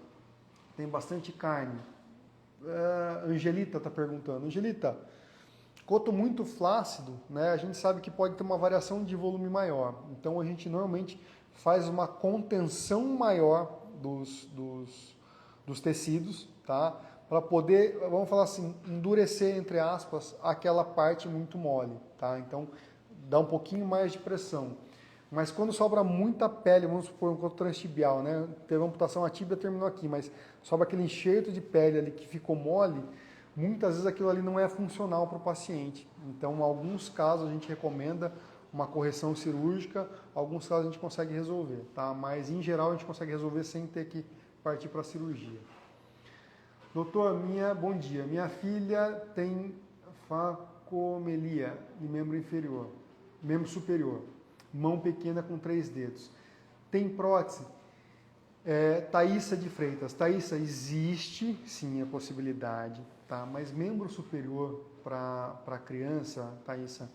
tem bastante carne, Angelita está perguntando. Angelita, coto muito flácido, né, a gente sabe que pode ter uma variação de volume maior. Então, a gente normalmente faz uma contenção maior dos tecidos, tá? Para poder, vamos falar assim, endurecer, entre aspas, aquela parte muito mole, tá? Então, dá um pouquinho mais de pressão. Mas quando sobra muita pele, vamos supor um coto transtibial, né? Teve uma amputação, a tíbia terminou aqui, mas sobra aquele enxerto de pele ali que ficou mole, muitas vezes aquilo ali não é funcional para o paciente. Então, em alguns casos, a gente recomenda uma correção cirúrgica, alguns casos a gente consegue resolver, tá? Mas, em geral, a gente consegue resolver sem ter que partir para a cirurgia. Doutor, bom dia. Minha filha tem facomelia de membro superior, mão pequena com 3 dedos. Tem prótese? Thaísa de Freitas. Thaísa, existe sim a possibilidade, tá? Mas membro superior para criança, Thaísa,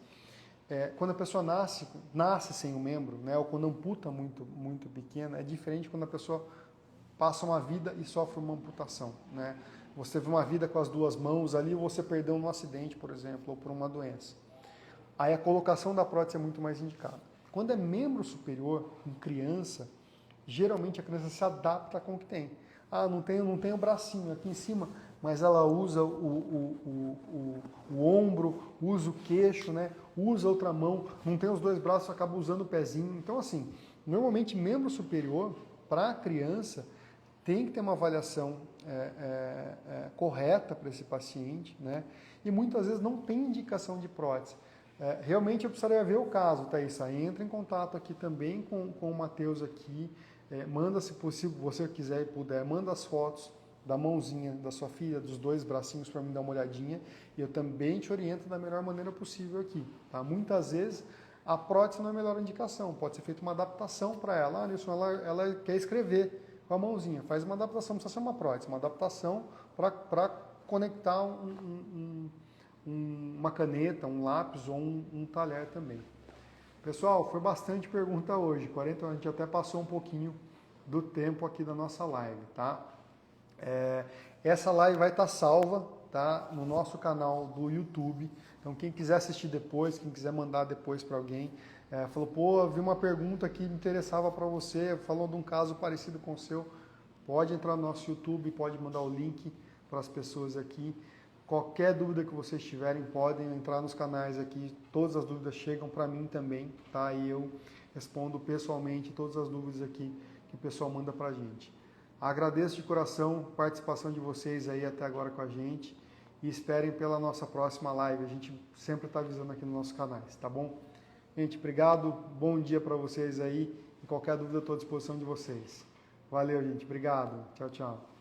quando a pessoa nasce sem um membro, né? Ou quando amputa muito pequena, é diferente quando a pessoa passa uma vida e sofre uma amputação, né? Você teve uma vida com as duas mãos ali, você perdeu num acidente, por exemplo, ou por uma doença. Aí a colocação da prótese é muito mais indicada. Quando é membro superior, em criança, geralmente a criança se adapta com o que tem. Ah, não tem o bracinho aqui em cima, mas ela usa o ombro, usa o queixo, né? Usa outra mão, não tem os dois braços, acaba usando o pezinho. Então, assim, normalmente membro superior, para a criança, tem que ter uma avaliação correta para esse paciente, né? E muitas vezes não tem indicação de prótese. Realmente eu precisaria ver o caso, Thaísa. Entra em contato aqui também com o Matheus aqui. Manda, se possível, você quiser e puder, manda as fotos da mãozinha da sua filha, dos dois bracinhos para mim dar uma olhadinha. E eu também te oriento da melhor maneira possível aqui. Tá? Muitas vezes a prótese não é a melhor indicação. Pode ser feita uma adaptação para ela. Ah, Nilson, ela quer escrever com a mãozinha. Faz uma adaptação, não precisa ser uma prótese, uma adaptação para conectar uma caneta, um lápis ou um talher também. Pessoal, foi bastante pergunta hoje, 40, a gente até passou um pouquinho do tempo aqui da nossa live, tá? Essa live vai estar salva, tá? No nosso canal do YouTube, então quem quiser assistir depois, quem quiser mandar depois para alguém, falou, pô, vi uma pergunta que me interessava para você, falou de um caso parecido com o seu, pode entrar no nosso YouTube, pode mandar o link para as pessoas aqui. Qualquer dúvida que vocês tiverem, podem entrar nos canais aqui, todas as dúvidas chegam para mim também, tá? E eu respondo pessoalmente todas as dúvidas aqui que o pessoal manda para a gente. Agradeço de coração a participação de vocês aí até agora com a gente e esperem pela nossa próxima live, a gente sempre está avisando aqui nos nossos canais, tá bom? Gente, obrigado, bom dia para vocês aí e qualquer dúvida eu estou à disposição de vocês. Valeu, gente, obrigado, tchau, tchau.